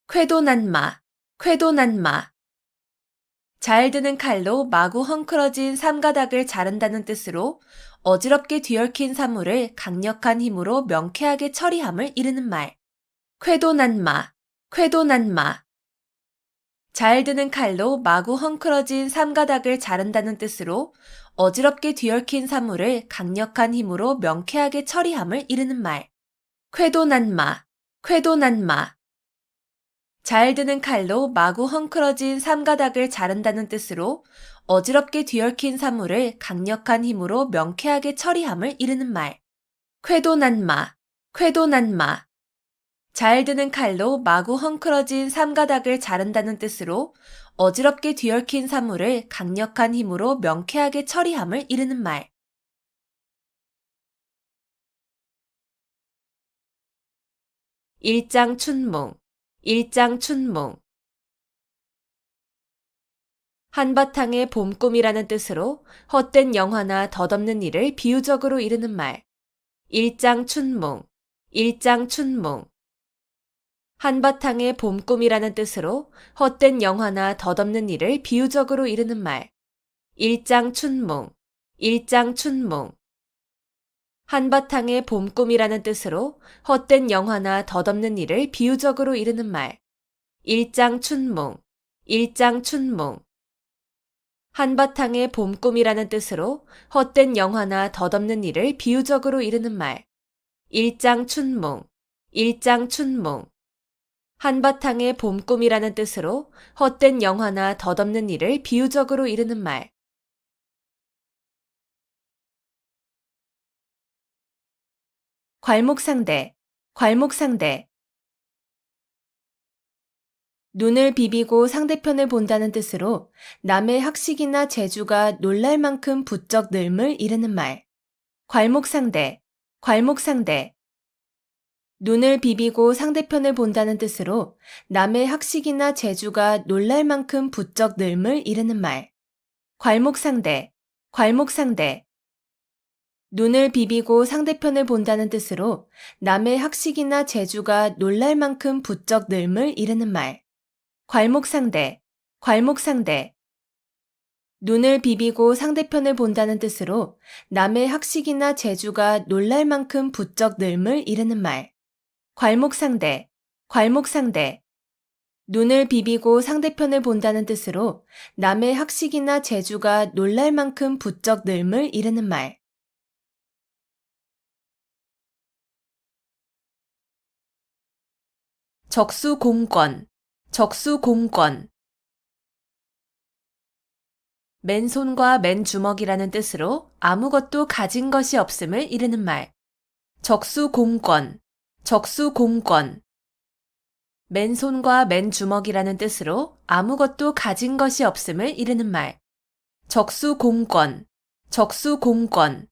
쾌도난마, 쾌도난마. 잘 드는 칼로 마구 헝클어진 삼가닥을 자른다는 뜻으로 어지럽게 뒤얽힌 사물을 강력한 힘으로 명쾌하게 처리함을 이르는 말. 쾌도난마, 쾌도난마. 잘 드는 칼로 마구 헝클어진 삼가닥을 자른다는 뜻으로 어지럽게 뒤얽힌 사물을 강력한 힘으로 명쾌하게 처리함을 이르는 말. 쾌도난마, 쾌도난마. 잘 드는 칼로 마구 헝클어진 삼가닥을 자른다는 뜻으로 어지럽게 뒤얽힌 사물을 강력한 힘으로 명쾌하게 처리함을 이르는 말. 쾌도난마, 쾌도난마. 잘 드는 칼로 마구 헝클어진 삼가닥을 자른다는 뜻으로 어지럽게 뒤얽힌 사물을 강력한 힘으로 명쾌하게 처리함을 이르는 말. 일장춘몽, 일장춘몽. 한바탕의 봄꿈이라는 뜻으로 헛된 영화나 덧없는 일을 비유적으로 이르는 말. 일장춘몽, 일장춘몽. 한바탕의 봄꿈이라는 뜻으로 헛된 영화나 덧없는 일을 비유적으로 이르는 말. 일장춘몽, 일장춘몽. 한바탕의 봄꿈이라는 뜻으로 헛된 영화나 덧없는 일을 비유적으로 이르는 말. 일장춘몽, 일장춘몽. 한바탕의 봄꿈이라는 뜻으로 헛된 영화나 덧없는 일을 비유적으로 이르는 말. 일장춘몽, 일장춘몽. 한바탕의 봄꿈이라는 뜻으로 헛된 영화나 덧없는 일을 비유적으로 이르는 말. 괄목상대, 괄목상대. 눈을 비비고 상대편을 본다는 뜻으로 남의 학식이나 재주가 놀랄 만큼 부쩍 늘음을 이르는 말. 괄목상대, 괄목상대. 눈을 비비고 상대편을 본다는 뜻으로 남의 학식이나 재주가 놀랄 만큼 부쩍 늘음을 이르는 말. 괄목상대, 괄목상대. 눈을 비비고 상대편을 본다는 뜻으로 남의 학식이나 재주가 놀랄 만큼 부쩍 늘음을 이르는 말. 괄목상대, 괄목상대. 눈을 비비고 상대편을 본다는 뜻으로 남의 학식이나 재주가 놀랄 만큼 부쩍 늘음을 이르는 말. 괄목상대, 괄목상대. 눈을 비비고 상대편을 본다는 뜻으로 남의 학식이나 재주가 놀랄 만큼 부쩍 늘음을 이르는 말. 적수공권, 적수공권. 맨손과 맨주먹이라는 뜻으로 아무것도 가진 것이 없음을 이르는 말. 적수공권, 적수공권. 맨손과 맨주먹이라는 뜻으로 아무것도 가진 것이 없음을 이르는 말. 적수공권, 적수공권.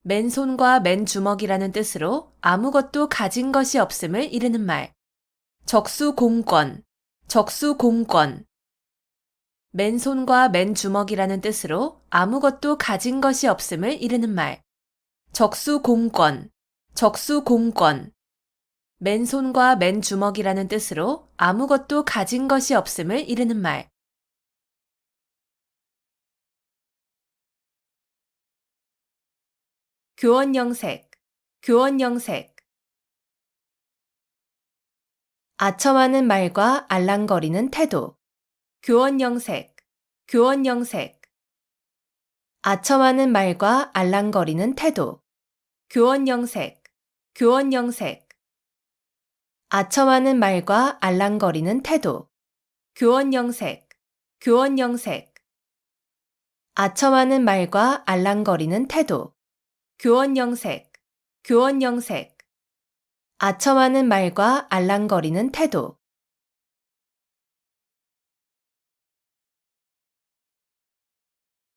맨손과 맨주먹이라는 뜻으로 아무것도 가진 것이 없음을 이르는 말. 적수공권, 적수공권. 맨손과 맨주먹이라는 뜻으로 아무것도 가진 것이 없음을 이르는 말. 적수공권, 적수공권. 맨손과 맨주먹이라는 뜻으로 아무것도 가진 것이 없음을 이르는 말. 교원영색, 교원영색. 아첨하는 말과 알랑거리는 태도. 교원영색, 교원영색. 아첨하는 말과 알랑거리는 태도. 교원영색, 교원영색. 아첨하는 말과 알랑거리는 태도. 교원영색, 교원영색. 아첨하는 말과 알랑거리는 태도. 교원영색, 교원영색. 아첨하는 말과 알랑거리는 태도.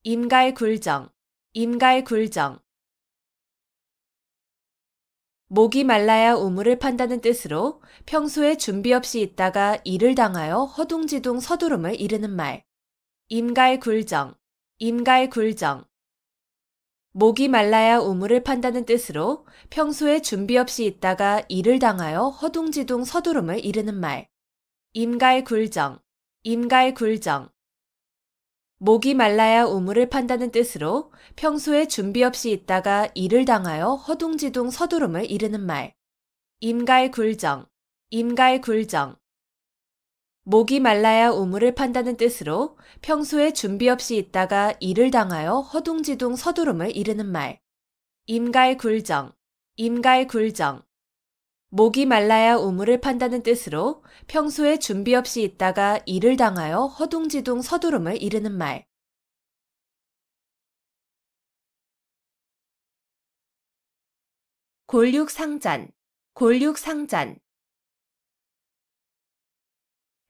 임갈굴정, 임갈굴정. 목이 말라야 우물을 판다는 뜻으로 평소에 준비 없이 있다가 일을 당하여 허둥지둥 서두름을 이르는 말. 임갈굴정, 임갈굴정. 목이 말라야 우물을 판다는 뜻으로 평소에 준비 없이 있다가 일을 당하여 허둥지둥 서두름을 이르는 말. 임갈굴정, 임갈굴정. 목이 말라야 우물을 판다는 뜻으로 평소에 준비 없이 있다가 일을 당하여 허둥지둥 서두름을 이르는 말. 임갈굴정, 임갈굴정. 목이 말라야 우물을 판다는 뜻으로 평소에 준비 없이 있다가 일을 당하여 허둥지둥 서두름을 이르는 말. 임갈굴정, 임갈굴정. 목이 말라야 우물을 판다는 뜻으로 평소에 준비 없이 있다가 일을 당하여 허둥지둥 서두름을 이르는 말. 골육상잔, 골육상잔.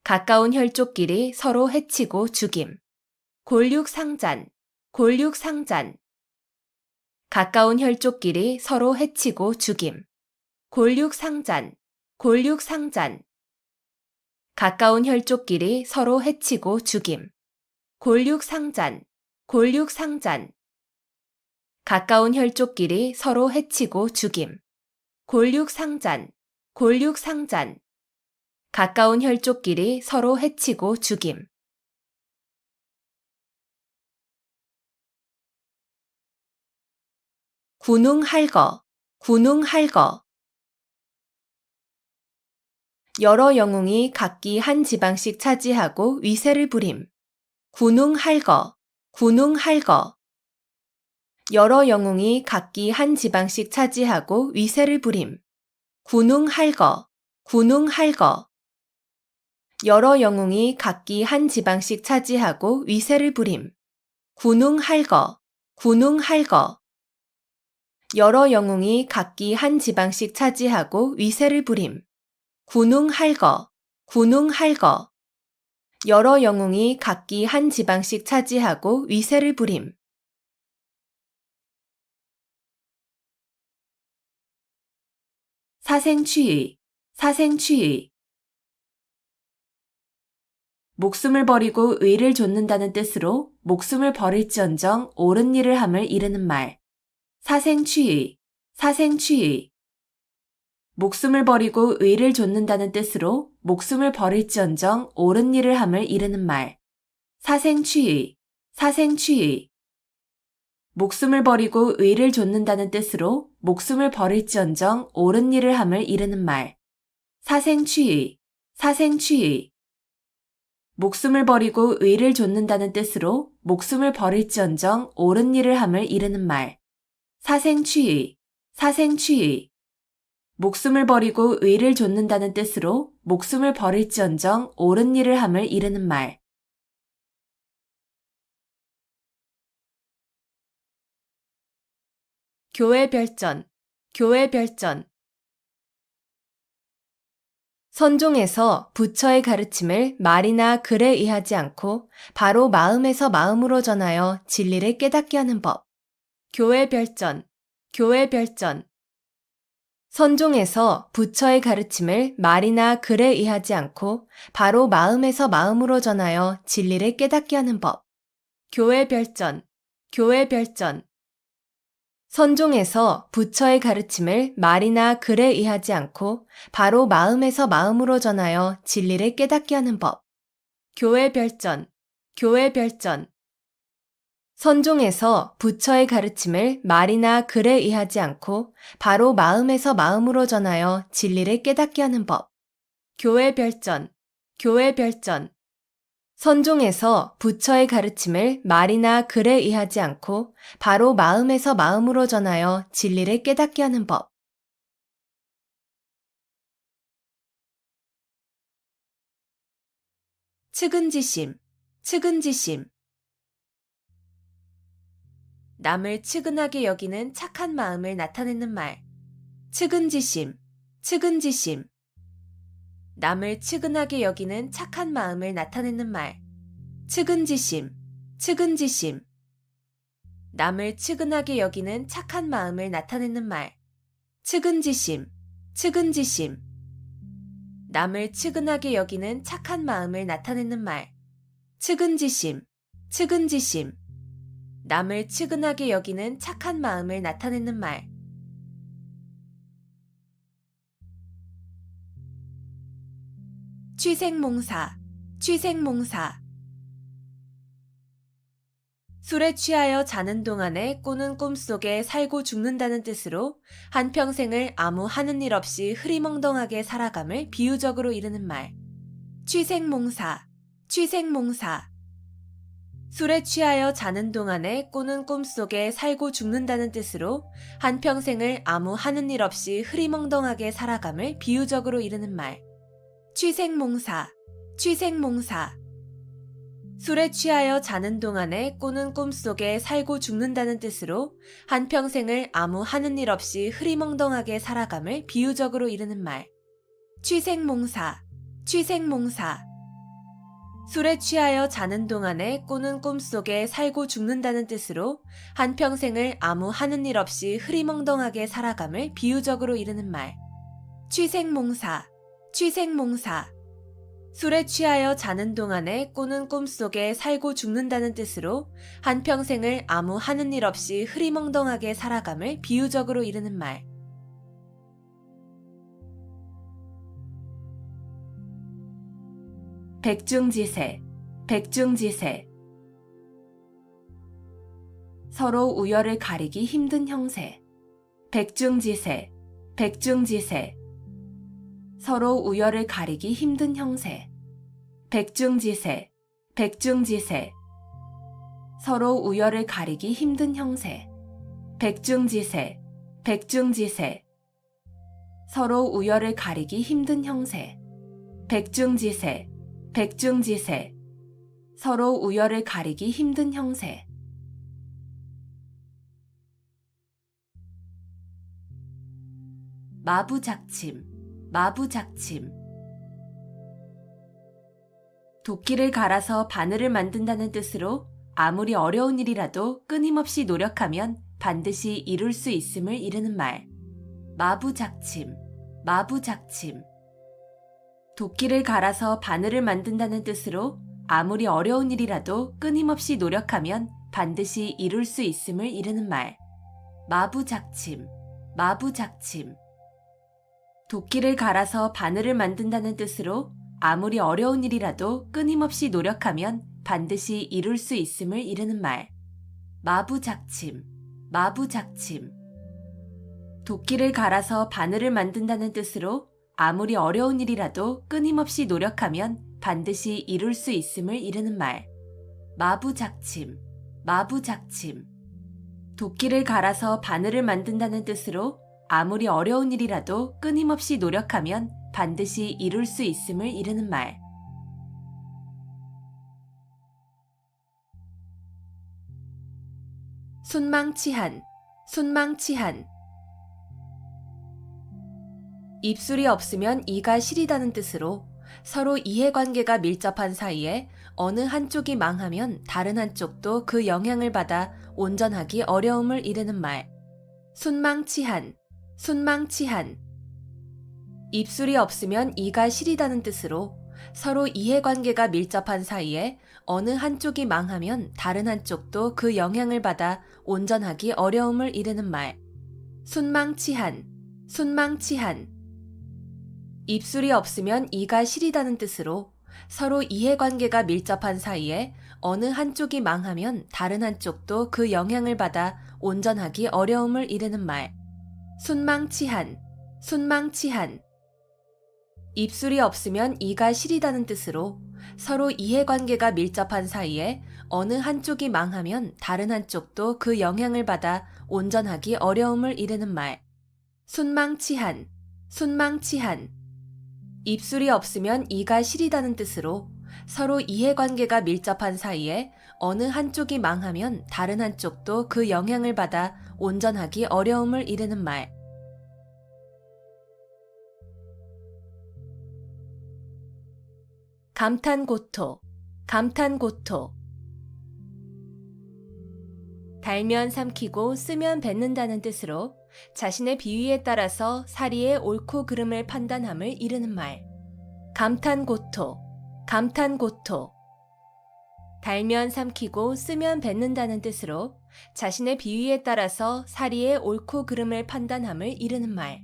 가까운 혈족끼리 서로 해치고 죽임. 골육상잔, 골육상잔. 가까운 혈족끼리 서로 해치고 죽임. 골육상잔, 골육상잔. 가까운 혈족끼리 서로 해치고 죽임. 골육상잔, 골육상잔. 가까운 혈족끼리 서로 해치고 죽임. 골육상잔, 골육상잔. 가까운 혈족끼리 서로 해치고 죽임. 군웅할거, 군웅할거. 여러 영웅이 각기 한 지방씩 차지하고 위세를 부림. 군웅할거, 군웅할거. 여러 영웅이 각기 한 지방씩 차지하고 위세를 부림. 군웅할거, 군웅할거. 여러 영웅이 각기 한 지방씩 차지하고 위세를 부림. 군웅할거, 군웅할거. 여러 영웅이 각기 한 지방씩 차지하고 위세를 부림. 군웅할거, 군웅할거. 여러 영웅이 각기 한 지방씩 차지하고 위세를 부림. 사생취의, 사생취의. 목숨을 버리고 의를 좇는다는 뜻으로 목숨을 버릴지언정 옳은 일을 함을 이르는 말. 사생취의, 사생취의. 목숨을 버리고 의를 좇는다는 뜻으로 목숨을 버릴지언정 옳은 일을 함을 이르는 말. 사생취의, 사생취의. 목숨을 버리고 의를 좇는다는 뜻으로 목숨을 버릴지언정 옳은 일을 함을 이르는 말. 사생취의, 사생취의. 목숨을 버리고 의를 좇는다는 뜻으로 목숨을 버릴지언정 옳은 일을 함을 이르는 말. 사생취의, 사생취의. 목숨을 버리고 의를 좇는다는 뜻으로 목숨을 버릴지언정 옳은 일을 함을 이르는 말. 교회 별전, 교회 별전. 선종에서 부처의 가르침을 말이나 글에 의하지 않고 바로 마음에서 마음으로 전하여 진리를 깨닫게 하는 법. 교회 별전, 교회 별전. 선종에서 부처의 가르침을 말이나 글에 의하지 않고 바로 마음에서 마음으로 전하여 진리를 깨닫게 하는 법. 교회 별전, 교회 별전. 선종에서 부처의 가르침을 말이나 글에 의하지 않고 바로 마음에서 마음으로 전하여 진리를 깨닫게 하는 법. 교회 별전, 교회 별전. 선종에서 부처의 가르침을 말이나 글에 의하지 않고 바로 마음에서 마음으로 전하여 진리를 깨닫게 하는 법. 교회 별전, 교회 별전. 선종에서 부처의 가르침을 말이나 글에 의하지 않고 바로 마음에서 마음으로 전하여 진리를 깨닫게 하는 법. 측은지심, 측은지심. 남을 측은하게 여기는 착한 마음을 나타내는 말. 측은지심, 측은지심. 남을 측은하게 여기는 착한 마음을 나타내는 말. 측은지심, 측은지심. 남을 측은하게 여기는 착한 마음을 나타내는 말. 측은지심, 측은지심. 남을 측은하게 여기는 착한 마음을 나타내는 말. 측은지심, 측은지심. 남을 측은하게 여기는 착한 마음을 나타내는 말. 취생몽사, 취생몽사. 술에 취하여 자는 동안에 꾸는 꿈속에 살고 죽는다는 뜻으로 한평생을 아무 하는 일 없이 흐리멍덩하게 살아감을 비유적으로 이르는 말. 취생몽사, 취생몽사. 술에 취하여 자는 동안에 꾸는 꿈속에 살고 죽는다는 뜻으로 한평생을 아무 하는 일 없이 흐리멍덩하게 살아감을 비유적으로 이르는 말. 취생몽사, 취생몽사. 술에 취하여 자는 동안에 꾸는 꿈속에 살고 죽는다는 뜻으로 한평생을 아무 하는 일 없이 흐리멍덩하게 살아감을 비유적으로 이르는 말. 취생몽사, 취생몽사. 술에 취하여 자는 동안에 꾸는 꿈속에 살고 죽는다는 뜻으로 한평생을 아무 하는 일 없이 흐리멍덩하게 살아감을 비유적으로 이르는 말. 취생몽사, 취생몽사. 술에 취하여 자는 동안에 꾸는 꿈속에 살고 죽는다는 뜻으로 한평생을 아무 하는 일 없이 흐리멍덩하게 살아감을 비유적으로 이르는 말. 백중지세, 백중지세. 서로 우열을 가리기 힘든 형세. 백중지세, 백중지세. 서로 우열을 가리기 힘든 형세. 백중지세, 백중지세. 서로 우열을 가리기 힘든 형세. 백중지세, 백중지세. 서로 우열을 가리기 힘든 형세. 백중지세, 백중지세. 서로 우열을 가리기 힘든 형세. 마부작침, 마부작침. 도끼를 갈아서 바늘을 만든다는 뜻으로 아무리 어려운 일이라도 끊임없이 노력하면 반드시 이룰 수 있음을 이르는 말. 마부작침, 마부작침. 도끼를 갈아서 바늘을 만든다는 뜻으로 아무리 어려운 일이라도 끊임없이 노력하면 반드시 이룰 수 있음을 이르는 말. 마부작침, 마부작침. 도끼를 갈아서 바늘을 만든다는 뜻으로 아무리 어려운 일이라도 끊임없이 노력하면 반드시 이룰 수 있음을 이르는 말. 마부작침, 마부작침. 도끼를 갈아서 바늘을 만든다는 뜻으로 아무리 어려운 일이라도 끊임없이 노력하면 반드시 이룰 수 있음을 이르는 말. 마부작침, 마부작침. 도끼를 갈아서 바늘을 만든다는 뜻으로 아무리 어려운 일이라도 끊임없이 노력하면 반드시 이룰 수 있음을 이르는 말. 순망치한, 순망치한. 입술이 없으면 이가 시리다는 뜻으로 서로 이해관계가 밀접한 사이에 어느 한쪽이 망하면 다른 한쪽도 그 영향을 받아 온전하기 어려움을 이르는 말. 순망치한, 순망치한. 입술이 없으면 이가 시리다는 뜻으로 서로 이해관계가 밀접한 사이에 어느 한쪽이 망하면 다른 한쪽도 그 영향을 받아 온전하기 어려움을 이르는 말. 순망치한, 순망치한. 입술이 없으면 이가 시리다는 뜻으로 서로 이해관계가 밀접한 사이에 어느 한쪽이 망하면 다른 한쪽도 그 영향을 받아 온전하기 어려움을 이르는 말. 순망치한, 순망치한. 입술이 없으면 이가 시리다는 뜻으로 서로 이해관계가 밀접한 사이에 어느 한쪽이 망하면 다른 한쪽도 그 영향을 받아 온전하기 어려움을 이르는 말. 순망치한, 순망치한. 입술이 없으면 이가 시리다는 뜻으로 서로 이해관계가 밀접한 사이에 어느 한쪽이 망하면 다른 한쪽도 그 영향을 받아 온전하기 어려움을 이르는 말. 감탄고토, 감탄고토. 달면 삼키고 쓰면 뱉는다는 뜻으로 자신의 비위에 따라서 사리의 옳고 그름을 판단함을 이르는 말. 감탄고토, 감탄고토. 달면 삼키고 쓰면 뱉는다는 뜻으로 자신의 비위에 따라서 사리의 옳고 그름을 판단함을 이르는 말.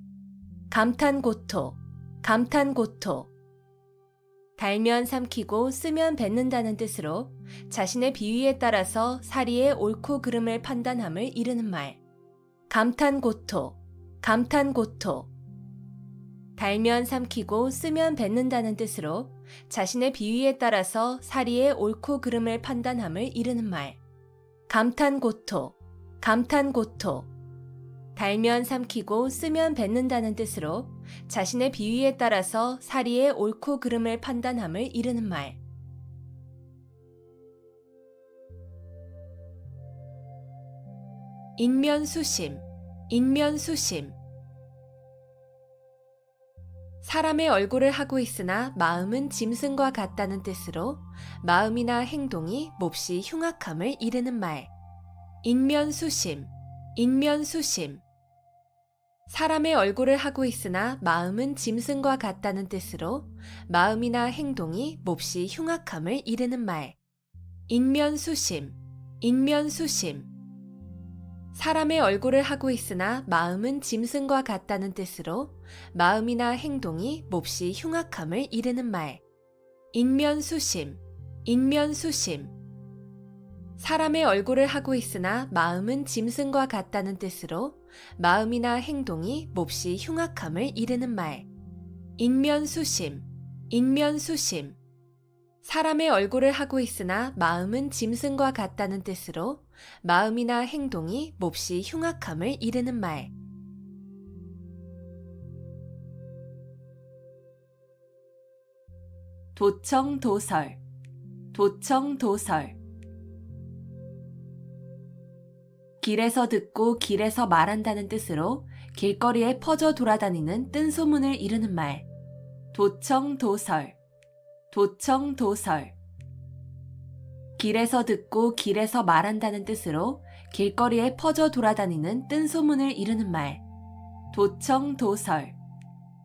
감탄고토, 감탄고토. 달면 삼키고 쓰면 뱉는다는 뜻으로 자신의 비위에 따라서 사리의 옳고 그름을 판단함을 이르는 말. 감탄고토, 감탄고토. 달면 삼키고 쓰면 뱉는다는 뜻으로 자신의 비위에 따라서 사리의 옳고 그름을 판단함을 이르는 말. 감탄고토, 감탄고토. 달면 삼키고 쓰면 뱉는다는 뜻으로 자신의 비위에 따라서 사리의 옳고 그름을 판단함을 이르는 말. 인면수심, 인면수심. 사람의 얼굴을 하고 있으나 마음은 짐승과 같다는 뜻으로 마음이나 행동이 몹시 흉악함을 이르는 말. 인면수심, 인면수심. 사람의 얼굴을 하고 있으나 마음은 짐승과 같다는 뜻으로 마음이나 행동이 몹시 흉악함을 이르는 말. 인면수심, 인면수심. 사람의 얼굴을 하고 있으나 마음은 짐승과 같다는 뜻으로 마음이나 행동이 몹시 흉악함을 이르는 말. 인면수심, 인면수심. 사람의 얼굴을 하고 있으나 마음은 짐승과 같다는 뜻으로 마음이나 행동이 몹시 흉악함을 이르는 말. 인면수심, 인면수심. 사람의 얼굴을 하고 있으나 마음은 짐승과 같다는 뜻으로 마음이나 행동이 몹시 흉악함을 이르는 말. 도청도설, 도청도설. 길에서 듣고 길에서 말한다는 뜻으로 길거리에 퍼져 돌아다니는 뜬소문을 이르는 말. 도청도설, 도청도설. 길에서 듣고 길에서 말한다는 뜻으로 길거리에 퍼져 돌아다니는 뜬소문을 이르는 말. 도청도설,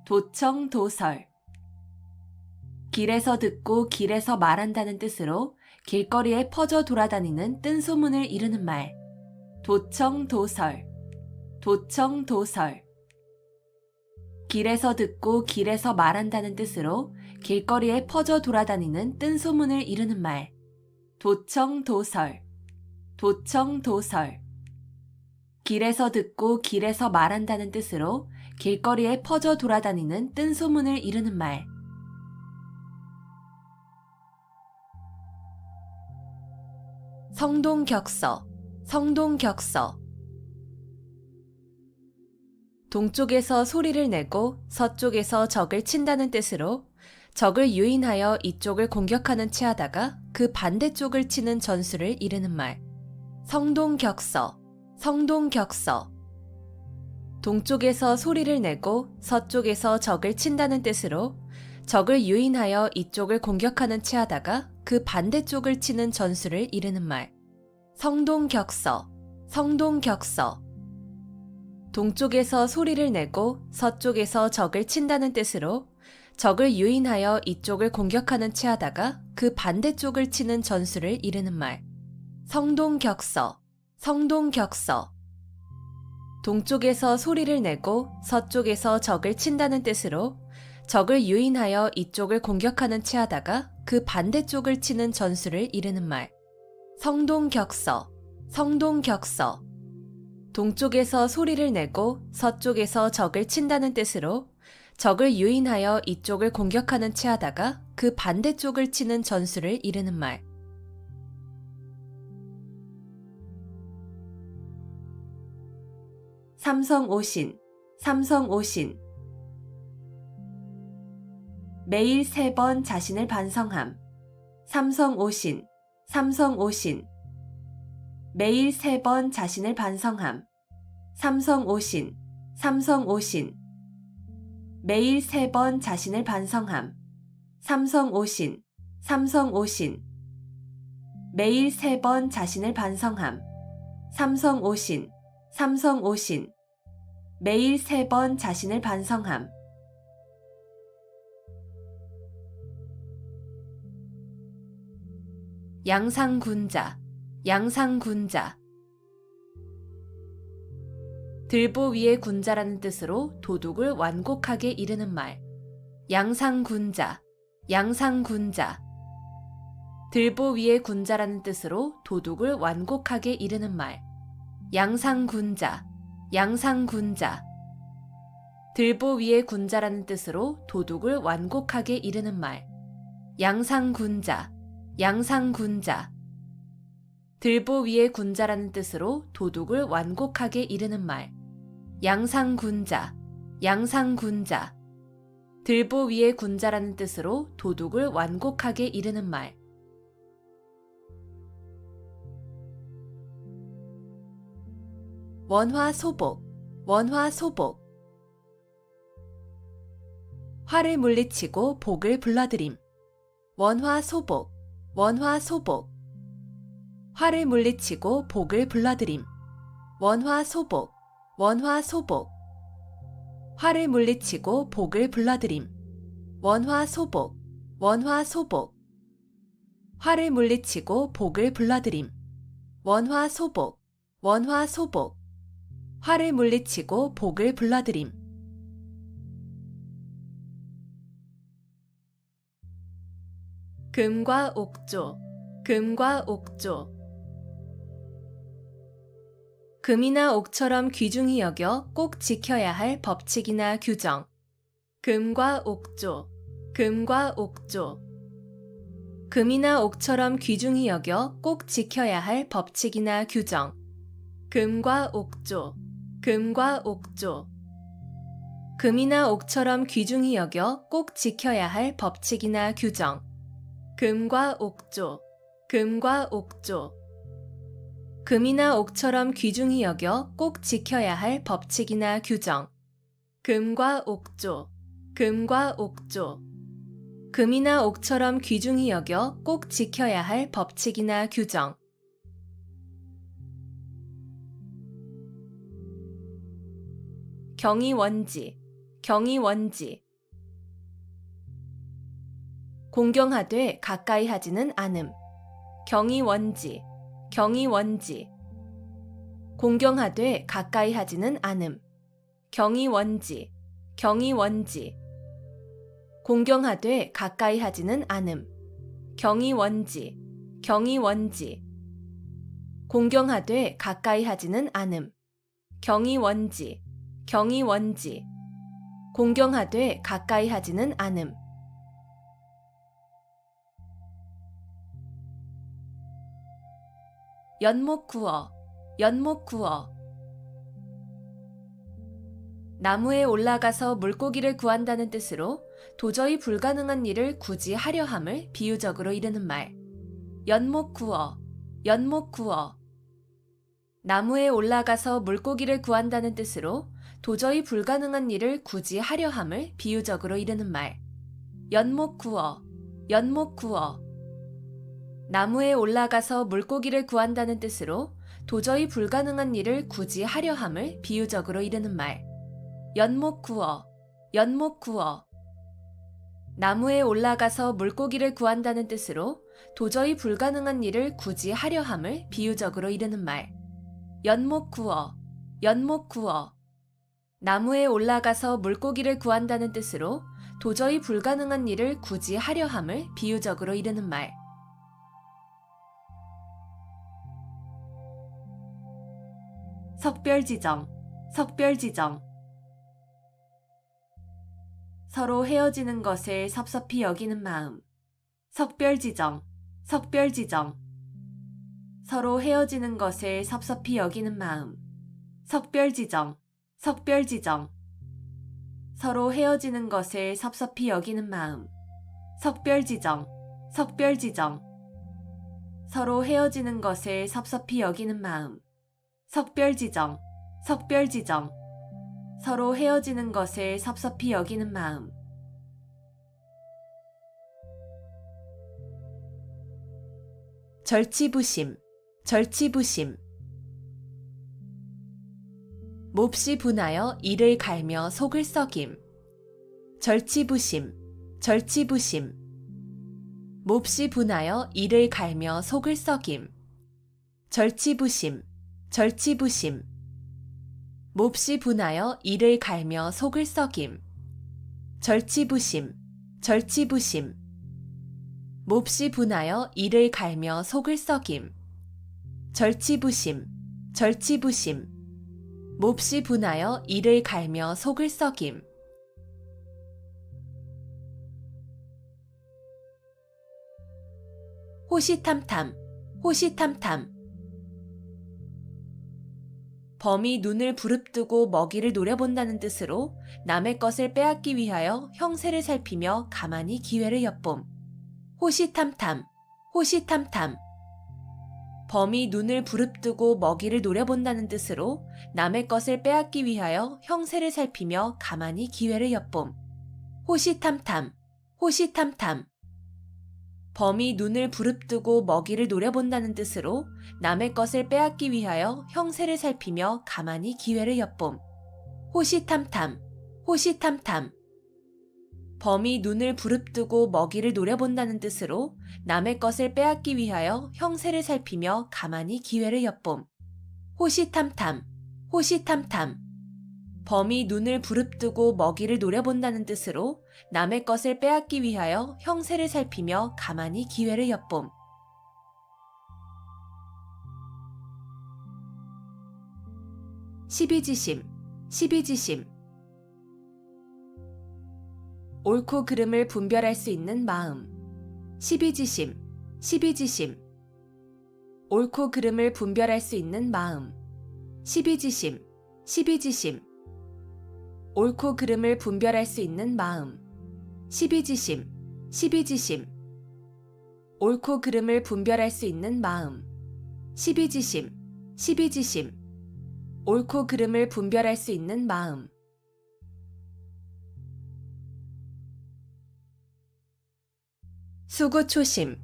도청도설. 길에서 듣고 길에서 말한다는 뜻으로 길거리에 퍼져 돌아다니는 뜬소문을 이르는 말. 도청도설, 도청도설. 길에서 듣고 길에서 말한다는 뜻으로 길거리에 퍼져 돌아다니는 뜬소문을 이르는 말. 도청도설, 도청도설. 길에서 듣고 길에서 말한다는 뜻으로 길거리에 퍼져 돌아다니는 뜬소문을 이르는 말. 성동격서, 성동격서. 동쪽에서 소리를 내고 서쪽에서 적을 친다는 뜻으로 적을 유인하여 이쪽을 공격하는 체하다가 그 반대쪽을 치는 전술을 이르는 말. 성동격서, 성동격서. 동쪽에서 소리를 내고 서쪽에서 적을 친다는 뜻으로 적을 유인하여 이쪽을 공격하는 체하다가 그 반대쪽을 치는 전술을 이르는 말. 성동격서, 성동격서. 동쪽에서 소리를 내고 서쪽에서 적을 친다는 뜻으로 적을 유인하여 이쪽을 공격하는 체하다가 그 반대쪽을 치는 전술을 이르는 말. 성동격서, 성동격서. 동쪽에서 소리를 내고 서쪽에서 적을 친다는 뜻으로 적을 유인하여 이쪽을 공격하는 체하다가 그 반대쪽을 치는 전술을 이르는 말. 성동격서, 성동격서. 동쪽에서 소리를 내고 서쪽에서 적을 친다는 뜻으로 적을 유인하여 이쪽을 공격하는 체하다가 그 반대쪽을 치는 전술을 이르는 말. 삼성오신, 삼성오신. 매일 3번 자신을 반성함. 삼성오신, 삼성오신. 매일 3번 자신을 반성함. 삼성오신, 삼성오신. 매일 3번 자신을 반성함. 삼성오신, 삼성오신. 매일 3번 자신을 반성함. 삼성오신, 삼성오신. 매일 3번 자신을 반성함. 양상군자, 양상군자. 들보 위의 군자라는 뜻으로 도둑을 완곡하게 이르는 말. 양상군자, 양상군자. 들보 위의 군자라는 뜻으로 도둑을 완곡하게 이르는 말. 양상군자, 양상군자. 들보 위의 군자라는 뜻으로 도둑을 완곡하게 이르는 말. 양상군자, 양상군자. 들보 위의 군자라는 뜻으로 도둑을 완곡하게 이르는 말. 양상군자, 양상군자. 들보 위의 군자라는 뜻으로 도둑을 완곡하게 이르는 말. 원화소복, 원화소복. 화를 물리치고 복을 불러들임. 원화소복, 원화소복. 화를 물리치고 복을 불러들임. 원화소복, 원화소복. 화를 물리치고 복을 불러들임. 원화소복, 원화소복. 화를 물리치고 복을 불러들임. 원화소복, 원화소복. 화를 물리치고 복을 불러들임. 금과 옥조, 금과 옥조. 금이나 옥처럼 귀중히 여겨 꼭 지켜야 할 법칙이나 규정. 금과 옥조, 금과 옥조. 금이나 옥처럼 귀중히 여겨 꼭 지켜야 할 법칙이나 규정. 금과 옥조, 금과 옥조. 금이나 옥처럼 귀중히 여겨 꼭 지켜야 할 법칙이나 규정. 금과 옥조, 금과 옥조. 금이나 옥처럼 귀중히 여겨 꼭 지켜야 할 법칙이나 규정. 금과 옥조, 금과 옥조. 금이나 옥처럼 귀중히 여겨 꼭 지켜야 할 법칙이나 규정. 경이원지, 경이원지. 공경하되 가까이 하지는 않음. 경이원지, 경이원지. 공경하되 가까이 하지는 않음. 경이원지, 경이원지. 공경하되 가까이 하지는 않음. 경이원지, 경이원지. 공경하되 가까이 하지는 않음. 경이원지, 경이원지. 공경하되 가까이 하지는 않음. 연목구어, 연목구어. 나무에 올라가서 물고기를 구한다는 뜻으로 도저히 불가능한 일을 굳이 하려 함을 비유적으로 이르는 말. 연못 구어. 나무에 올라가서 물고기를 구한다는 뜻으로 도저히 불가능한 일을 굳이 하려 함을 비유적으로 이르는 말. 연못 구어. 나무에 올라가서 물고기를 구한다는 뜻으로 도저히 불가능한 일을 굳이 하려 함을 비유적으로 이르는 말. 연못 구어. 나무에 올라가서 물고기를 구한다는 뜻으로 도저히 불가능한 일을 굳이 하려 함을 비유적으로 이르는 말. 연못 구어. 나무에 올라가서 물고기를 구한다는 뜻으로 도저히 불가능한 일을 굳이 하려 함을 비유적으로 이르는 말. 석별지정. 서로 헤어지는 것을 섭섭히 여기는 마음. 석별지정. 서로 헤어지는 것을 섭섭히 여기는 마음. 석별지정. 서로 헤어지는 것을 섭섭히 여기는 마음. 석별지정. 서로 헤어지는 것을 섭섭히 여기는 마음. 석별지정. 서로 헤어지는 것을 섭섭히 여기는 마음. 절치부심. 몹시 분하여 이를 갈며 속을 썩임. 절치부심. 몹시 분하여 이를 갈며 속을 썩임. 절치부심. 몹시 분하여 이를 갈며 속을 썩임. 절치부심. 몹시 분하여 이를 갈며 속을 썩임. 절치부심. 몹시 분하여 이를 갈며 속을 썩임. 호시탐탐. 범이 눈을 부릅뜨고 먹이를 노려본다는 뜻으로 남의 것을 빼앗기 위하여 형세를 살피며 가만히 기회를 엿봄. 호시탐탐. 범이 눈을 부릅뜨고 먹이를 노려본다는 뜻으로 남의 것을 빼앗기 위하여 형세를 살피며 가만히 기회를 엿봄. 호시탐탐. 범이 눈을 부릅뜨고 먹이를 노려본다는 뜻으로 남의 것을 빼앗기 위하여 형세를 살피며 가만히 기회를 엿봄. 호시탐탐. 범이 눈을 부릅뜨고 먹이를 노려본다는 뜻으로 남의 것을 빼앗기 위하여 형세를 살피며 가만히 기회를 엿봄. 호시탐탐. 범이 눈을 부릅뜨고 먹이를 노려본다는 뜻으로 남의 것을 빼앗기 위하여 형세를 살피며 가만히 기회를 엿봄. 시비지심. 옳고 그름을 분별할 수 있는 마음. 시비지심. 옳고 그름을 분별할 수 있는 마음. 시비지심. 옳고 그름을 분별할 수 있는 마음. 시비지심. 옳고 그름을 분별할 수 있는 마음. 시비지심. 옳고 그름을 분별할 수 있는 마음. 수구초심.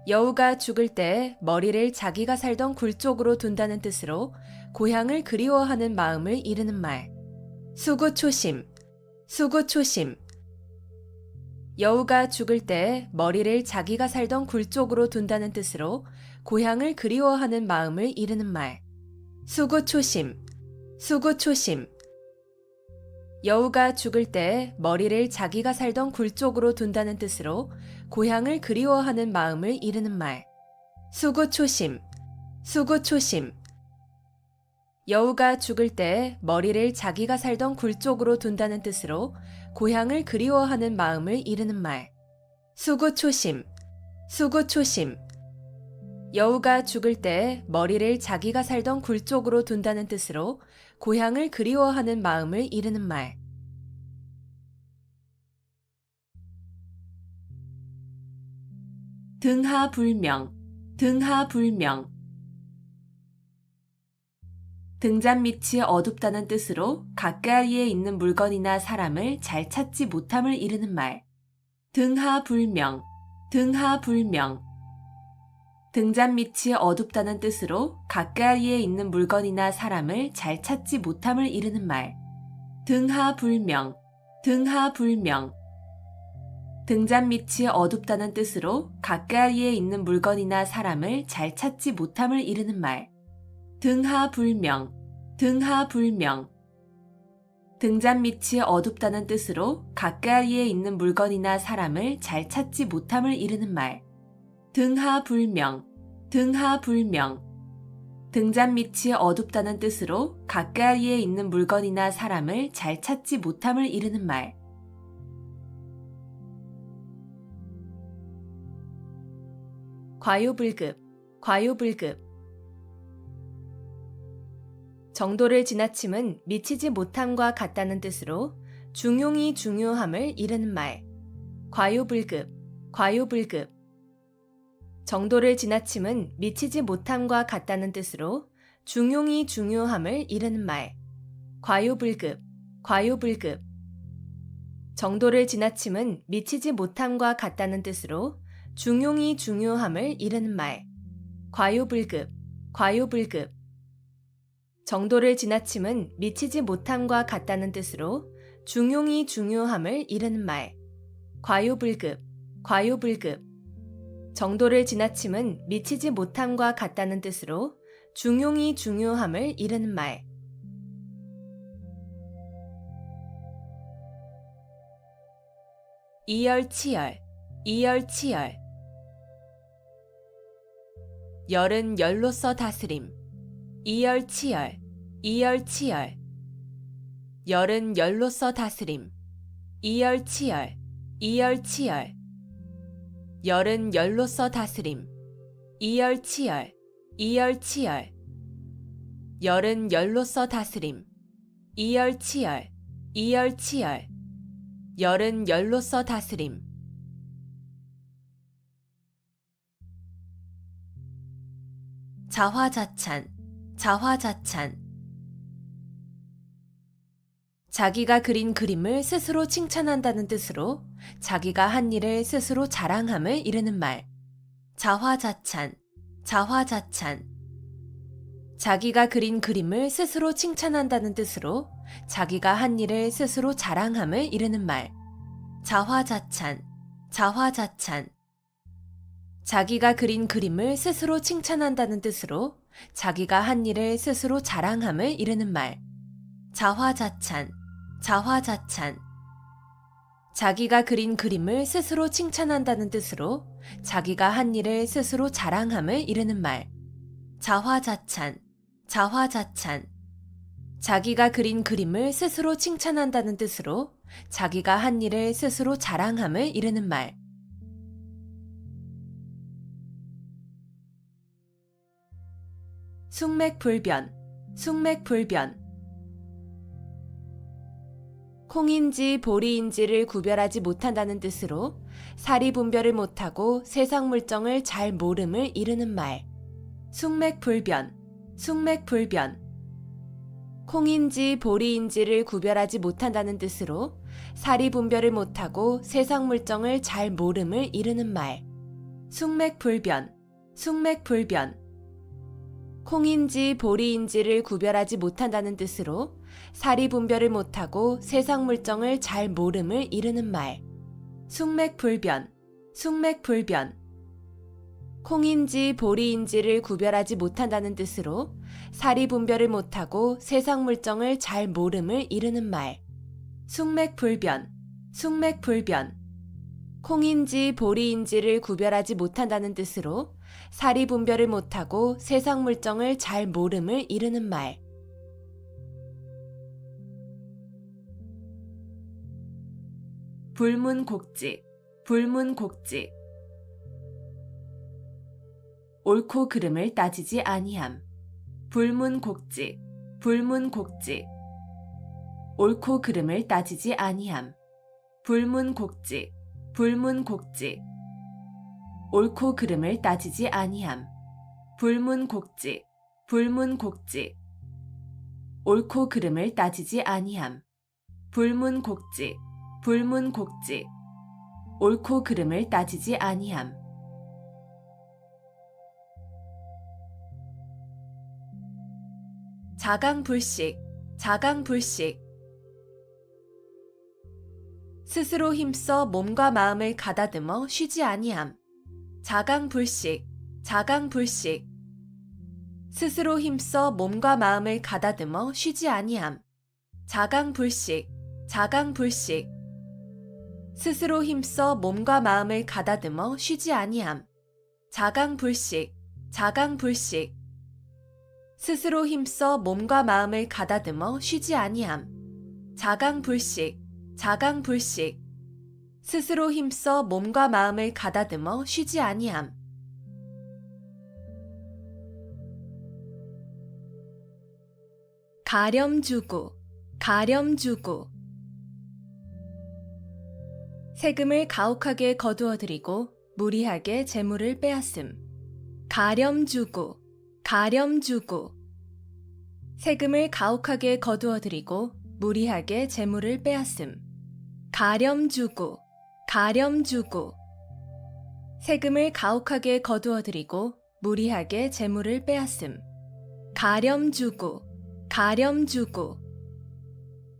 여우가 죽을 때 머리를 자기가 살던 굴 쪽으로 둔다는 뜻으로 고향을 그리워하는 마음을 이르는 말. 수구초심. 여우가 죽을 때 머리를 자기가 살던 굴 쪽으로 둔다는 뜻으로 고향을 그리워하는 마음을 이르는 말. 수구초심. 여우가 죽을 때 머리를 자기가 살던 굴 쪽으로 둔다는 뜻으로 고향을 그리워하는 마음을 이르는 말. 수구초심. 여우가 죽을 때 머리를 자기가 살던 굴 쪽으로 둔다는 뜻으로 고향을 그리워하는 마음을 이르는 말. 수구초심. 여우가 죽을 때 머리를 자기가 살던 굴 쪽으로 둔다는 뜻으로 고향을 그리워하는 마음을 이르는 말. 등하불명, 등하불명. 등잔 밑이 어둡다는 뜻으로 가까이에 있는 물건이나 사람을 잘 찾지 못함을 이르는 말. 등하불명, 등하불명. 등잔 밑이 어둡다는 뜻으로 가까이에 있는 물건이나 사람을 잘 찾지 못함을 이르는 말. 등하불명, 등하불명. 등잔 밑이 어둡다는 뜻으로 가까이에 있는 물건이나 사람을 잘 찾지 못함을 이르는 말. 등하불명, 등하불명. 등잔 밑이 어둡다는 뜻으로 가까이에 있는 물건이나 사람을 잘 찾지 못함을 이르는 말. 등하불명, 등하불명. 등잔 밑이 어둡다는 뜻으로 가까이에 있는 물건이나 사람을 잘 찾지 못함을 이르는 말. 과유불급, 과유불급. 정도를 지나침은 미치지 못함과 같다는 뜻으로 중용이 중요함을 이르는 말. 과유불급, 과유불급. 정도를 지나침은 미치지 못함과 같다는 뜻으로 중용이 중요함을 이르는 말. 과유불급, 과유불급. 정도를 지나침은 미치지 못함과 같다는 뜻으로 중용이 중요함을 이르는 말. 과유불급, 과유불급. 정도를 지나침은 미치지 못함과 같다는 뜻으로 중용이 중요함을 이르는 말. 과유불급, 과유불급. 정도를 지나침은 미치지 못함과 같다는 뜻으로 중용이 중요함을 이르는 말. 이열치열, 이열치열. 열은 열로서 다스림. 이열치열, 이열치열. 열은 열로서 다스림. 이열치열, 이열치열. 열은 열로서 다스림. 이열치열, 이열치열. 열은 열로서 다스림. 이열치열, 이열치열. 열은 열로서 다스림. 자화자찬, 자화자찬. 자기가 그린 그림을 스스로 칭찬한다는 뜻으로 자기가 한 일을 스스로 자랑함을 이르는 말. 자화자찬, 자화자찬. 자기가 그린 그림을 스스로 칭찬한다는 뜻으로 자기가 한 일을 스스로 자랑함을 이르는 말. 자화자찬, 자화자찬. 자기가 그린 그림을 스스로 칭찬한다는 뜻으로 자기가 한 일을 스스로 자랑함을 이르는 말. 자화자찬, 자화자찬. 자기가 그린 그림을 스스로 칭찬한다는 뜻으로 자기가 한 일을 스스로 자랑함을 이르는 말. 자화자찬, 자화자찬. 자기가 그린 그림을 스스로 칭찬한다는 뜻으로 자기가 한 일을 스스로 자랑함을 이르는 말. 숙맥불변, 숙맥불변. 콩인지 보리인지를 구별하지 못한다는 뜻으로 사리분별을 못하고 세상 물정을 잘 모름을 이르는 말. 숙맥불변, 숙맥불변. 콩인지 보리인지를 구별하지 못한다는 뜻으로 사리분별을 못하고 세상 물정을 잘 모름을 이르는 말. 숙맥불변, 숙맥불변. 콩인지 보리인지를 구별하지 못한다는 뜻으로 사리분별을 못하고 세상 물정을 잘 모름을 이르는 말. 숙맥불변, 숙맥불변. 콩인지 보리인지를 구별하지 못한다는 뜻으로 사리분별을 못하고 세상 물정을 잘 모름을 이르는 말. 숙맥불변, 숙맥불변. 콩인지 보리인지를 구별하지 못한다는 뜻으로 사리분별을 못하고 세상 물정을 잘 모름을 이르는 말. 불문곡직, 불문곡직. 옳고 그름을 따지지 아니함. 불문곡직, 불문곡직. 옳고 그름을 따지지 아니함. 불문곡직, 불문곡직. 옳고 그름을 따지지 아니함. 불문곡직, 불문곡직. 옳고 그름을 따지지 아니함. 불문곡직, 불문곡직. 옳고 그름을 따지지 아니함. 자강불식, 자강불식. 스스로 힘써 몸과 마음을 가다듬어 쉬지 아니함. 자강불식, 자강불식. 스스로 힘써 몸과 마음을 가다듬어 쉬지 아니함. 자강불식, 자강불식. 스스로 힘써 몸과 마음을 가다듬어 쉬지 아니함. 자강불식, 자강불식. 스스로 힘써 몸과 마음을 가다듬어 쉬지 아니함. 자강불식, 자강불식. 스스로 힘써 몸과 마음을 가다듬어 쉬지 아니함. 가렴주구, 가렴주구. 세금을 가혹하게 거두어들이고 무리하게 재물을 빼앗음. 가렴주구, 가렴주구. 세금을 가혹하게 거두어들이고 무리하게 재물을 빼앗음. 가렴주구, 가렴주구. 세금을 가혹하게 거두어들이고 무리하게 재물을 빼앗음. 가렴주구, 가렴주구.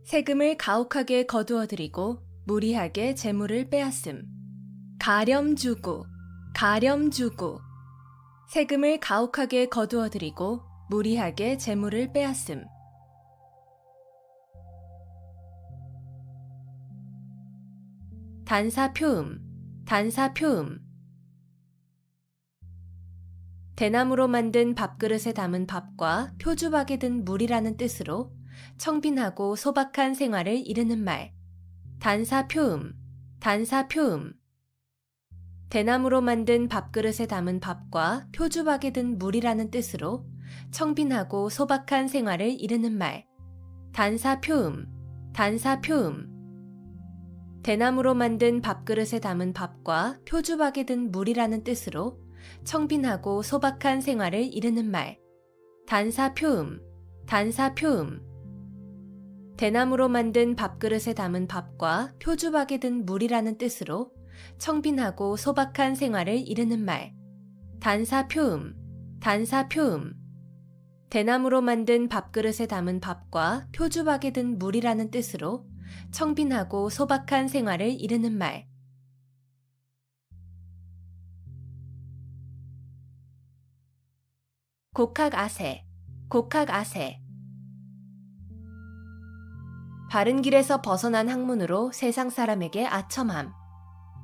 세금을 가혹하게 거두어들이고 무리하게 재물을 빼앗음. 가렴주구, 가렴주구. 세금을 가혹하게 거두어들이고 무리하게 재물을 빼앗음. 단사표음, 단사표음. 대나무로 만든 밥그릇에 담은 밥과 표주박에 든 물이라는 뜻으로 청빈하고 소박한 생활을 이르는 말. 단사표음, 단사표음. 대나무로 만든 밥그릇에 담은 밥과 표주박에 든 물이라는 뜻으로 청빈하고 소박한 생활을 이르는 말. 단사표음, 단사표음. 대나무로 만든 밥그릇에 담은 밥과 표주박에 든 물이라는 뜻으로 청빈하고 소박한 생활을 이르는 말. 단사표음, 단사표음. 대나무로 만든 밥그릇에 담은 밥과 표주박에 든 물이라는 뜻으로 청빈하고 소박한 생활을 이르는 말. 단사표음, 단사표음. 대나무로 만든 밥그릇에 담은 밥과 표주박에 든 물이라는 뜻으로 청빈하고 소박한 생활을 이르는 말. 곡학아세, 곡학아세. 바른 길에서 벗어난 학문으로 세상 사람에게 아첨함.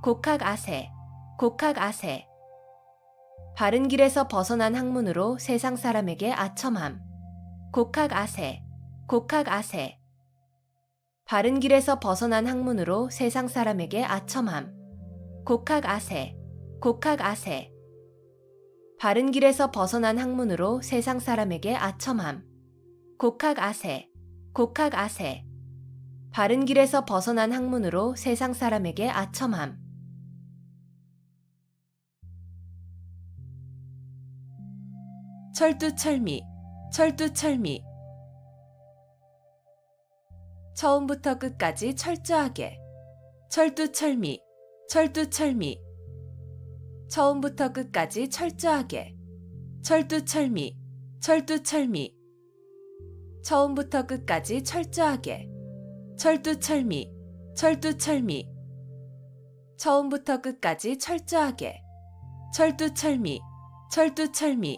곡학아세, 곡학아세. 바른 길에서 벗어난 학문으로 세상 사람에게 아첨함. 곡학아세, 곡학아세. 바른 길에서 벗어난 학문으로 세상 사람에게 아첨함. 곡학아세, 곡학아세. 바른 길에서 벗어난 학문으로 세상 사람에게 아첨함. 곡학아세, 곡학아세. 바른 길에서 벗어난 학문으로 세상 사람에게 아첨함. 철두철미, 철두철미. 처음부터 끝까지 철저하게. 철두철미, 철두철미. 처음부터 끝까지 철저하게. 철두철미, 철두철미. 처음부터 끝까지 철저하게. 철두철미, 철두철미. 처음부터 끝까지 철저하게. 철두철미, 철두철미.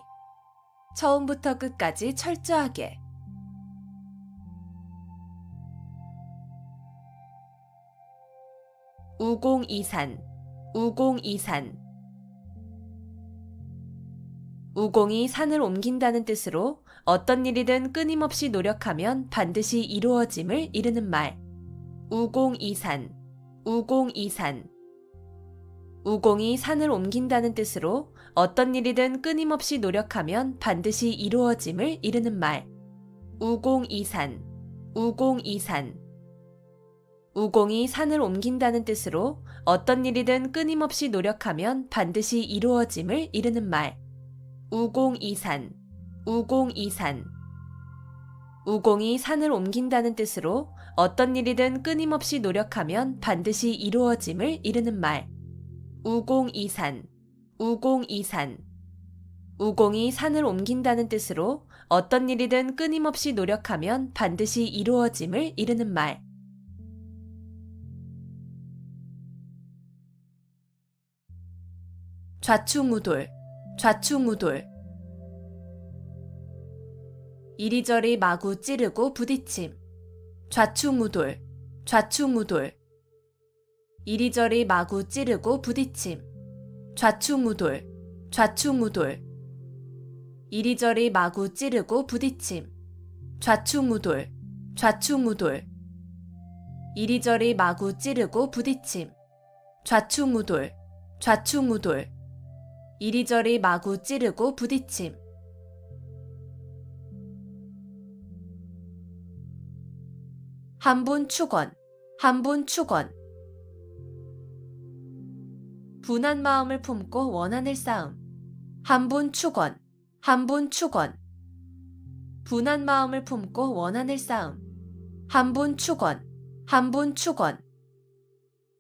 처음부터 끝까지 철저하게. 우공이산, 우공이산. 우공이 산을 옮긴다는 뜻으로 어떤 일이든 끊임없이 노력하면 반드시 이루어짐을 이르는 말. 우공이산, 우공이산. 우공이 산을 옮긴다는 뜻으로 어떤 일이든 끊임없이 노력하면 반드시 이루어짐을 이르는 말. 우공이산, 우공이산. 우공이 산을 옮긴다는 뜻으로 어떤 일이든 끊임없이 노력하면 반드시 이루어짐을 이르는 말. 우공이산, 우공이산. 우공이 산을 옮긴다는 뜻으로 어떤 일이든 끊임없이 노력하면 반드시 이루어짐을 이르는 말. 우공이산, 우공이산. 우공이 산을 옮긴다는 뜻으로 어떤 일이든 끊임없이 노력하면 반드시 이루어짐을 이르는 말. 좌충우돌, 좌충우돌. 이리저리 마구 찌르고 부딪힘. 좌충우돌, 좌충우돌. 이리저리 마구 찌르고 부딪힘. 좌충우돌, 좌충우돌. 이리저리 마구 찌르고 부딪힘. 좌충우돌, 좌충우돌. 이리저리 마구 찌르고 부딪힘. 좌충우돌, 좌충우돌. 이리저리 마구 찌르고 부딪힘. 한분축원, 한분축원. 분한 마음을 품고 원한을 쌓음. 한분축원, 한분축원. 분한 마음을 품고 원한을 쌓음. 한분축원, 한분축원.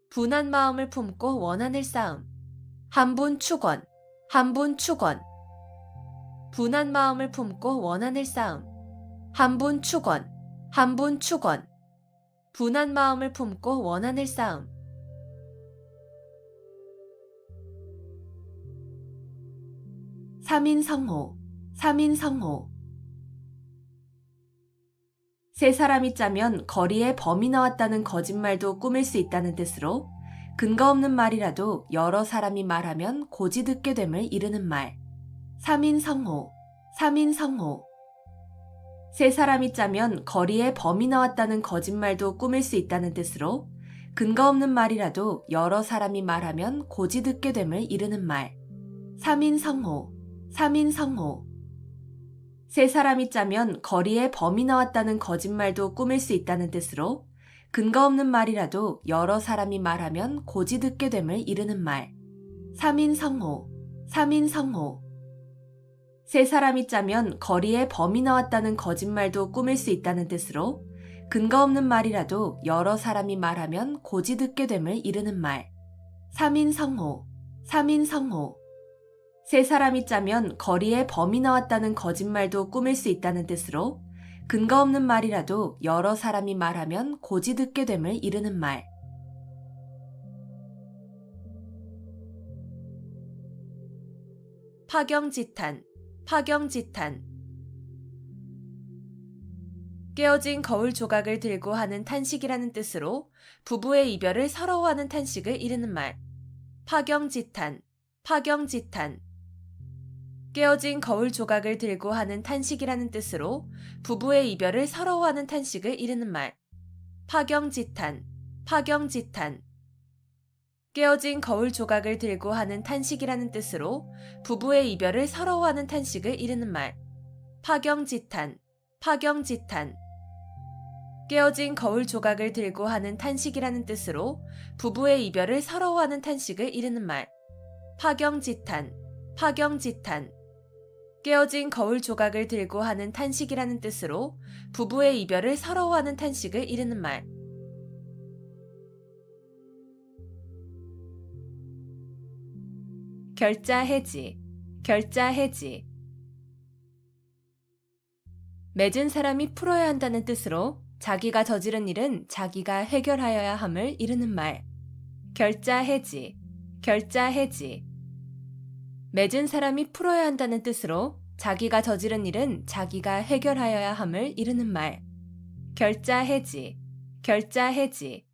분한 마음을 품고 원한을 쌓음. 한분축원, 한분축원. 분한 마음을 품고 원한을 쌓음. 한분축원, 한분축원. 분한 마음을 품고 원한을 쌓음. 삼인성호, 삼인성호. 세 사람이 짜면 거리에 범이 나왔다는 거짓말도 꾸밀 수 있다는 뜻으로 근거 없는 말이라도 여러 사람이 말하면 고지 듣게 됨을 이르는 말. 삼인성호, 삼인성호. 세 사람이 짜면 거리에 범이 나왔다는 거짓말도 꾸밀 수 있다는 뜻으로 근거 없는 말이라도 여러 사람이 말하면 고지 듣게 됨을 이르는 말. 삼인성호, 삼인성호. 세 사람이 짜면 거리에 범이 나왔다는 거짓말도 꾸밀 수 있다는 뜻으로 근거 없는 말이라도 여러 사람이 말하면 고지 듣게 됨을 이르는 말. 삼인성호, 삼인성호. 세 사람이 짜면 거리에 범이 나왔다는 거짓말도 꾸밀 수 있다는 뜻으로 근거 없는 말이라도 여러 사람이 말하면 고지 듣게 됨을 이르는 말. 삼인성호, 삼인성호. 세 사람이 짜면 거리에 범이 나왔다는 거짓말도 꾸밀 수 있다는 뜻으로 근거 없는 말이라도 여러 사람이 말하면 고지 듣게 됨을 이르는 말. 파경지탄, 파경지탄. 깨어진 거울 조각을 들고 하는 탄식이라는 뜻으로 부부의 이별을 서러워하는 탄식을 이르는 말. 파경지탄, 파경지탄. 깨어진 거울 조각을 들고 하는 탄식이라는 뜻으로 부부의 이별을 서러워하는 탄식을 이르는 말. 파경지탄, 파경지탄. 깨어진 거울 조각을 들고 하는 탄식이라는 뜻으로 부부의 이별을 서러워하는 탄식을 이르는 말. 파경지탄, 파경지탄. 깨어진 거울 조각을 들고 하는 탄식이라는 뜻으로 부부의 이별을 서러워하는 탄식을 이르는 말. 파경지탄, 파경지탄. 깨어진 거울 조각을 들고 하는 탄식이라는 뜻으로 부부의 이별을 서러워하는 탄식을 이르는 말. 결자해지, 결자해지. 맺은 사람이 풀어야 한다는 뜻으로 자기가 저지른 일은 자기가 해결하여야 함을 이르는 말. 결자해지, 결자해지. 맺은 사람이 풀어야 한다는 뜻으로 자기가 저지른 일은 자기가 해결하여야 함을 이르는 말. 결자해지, 결자해지.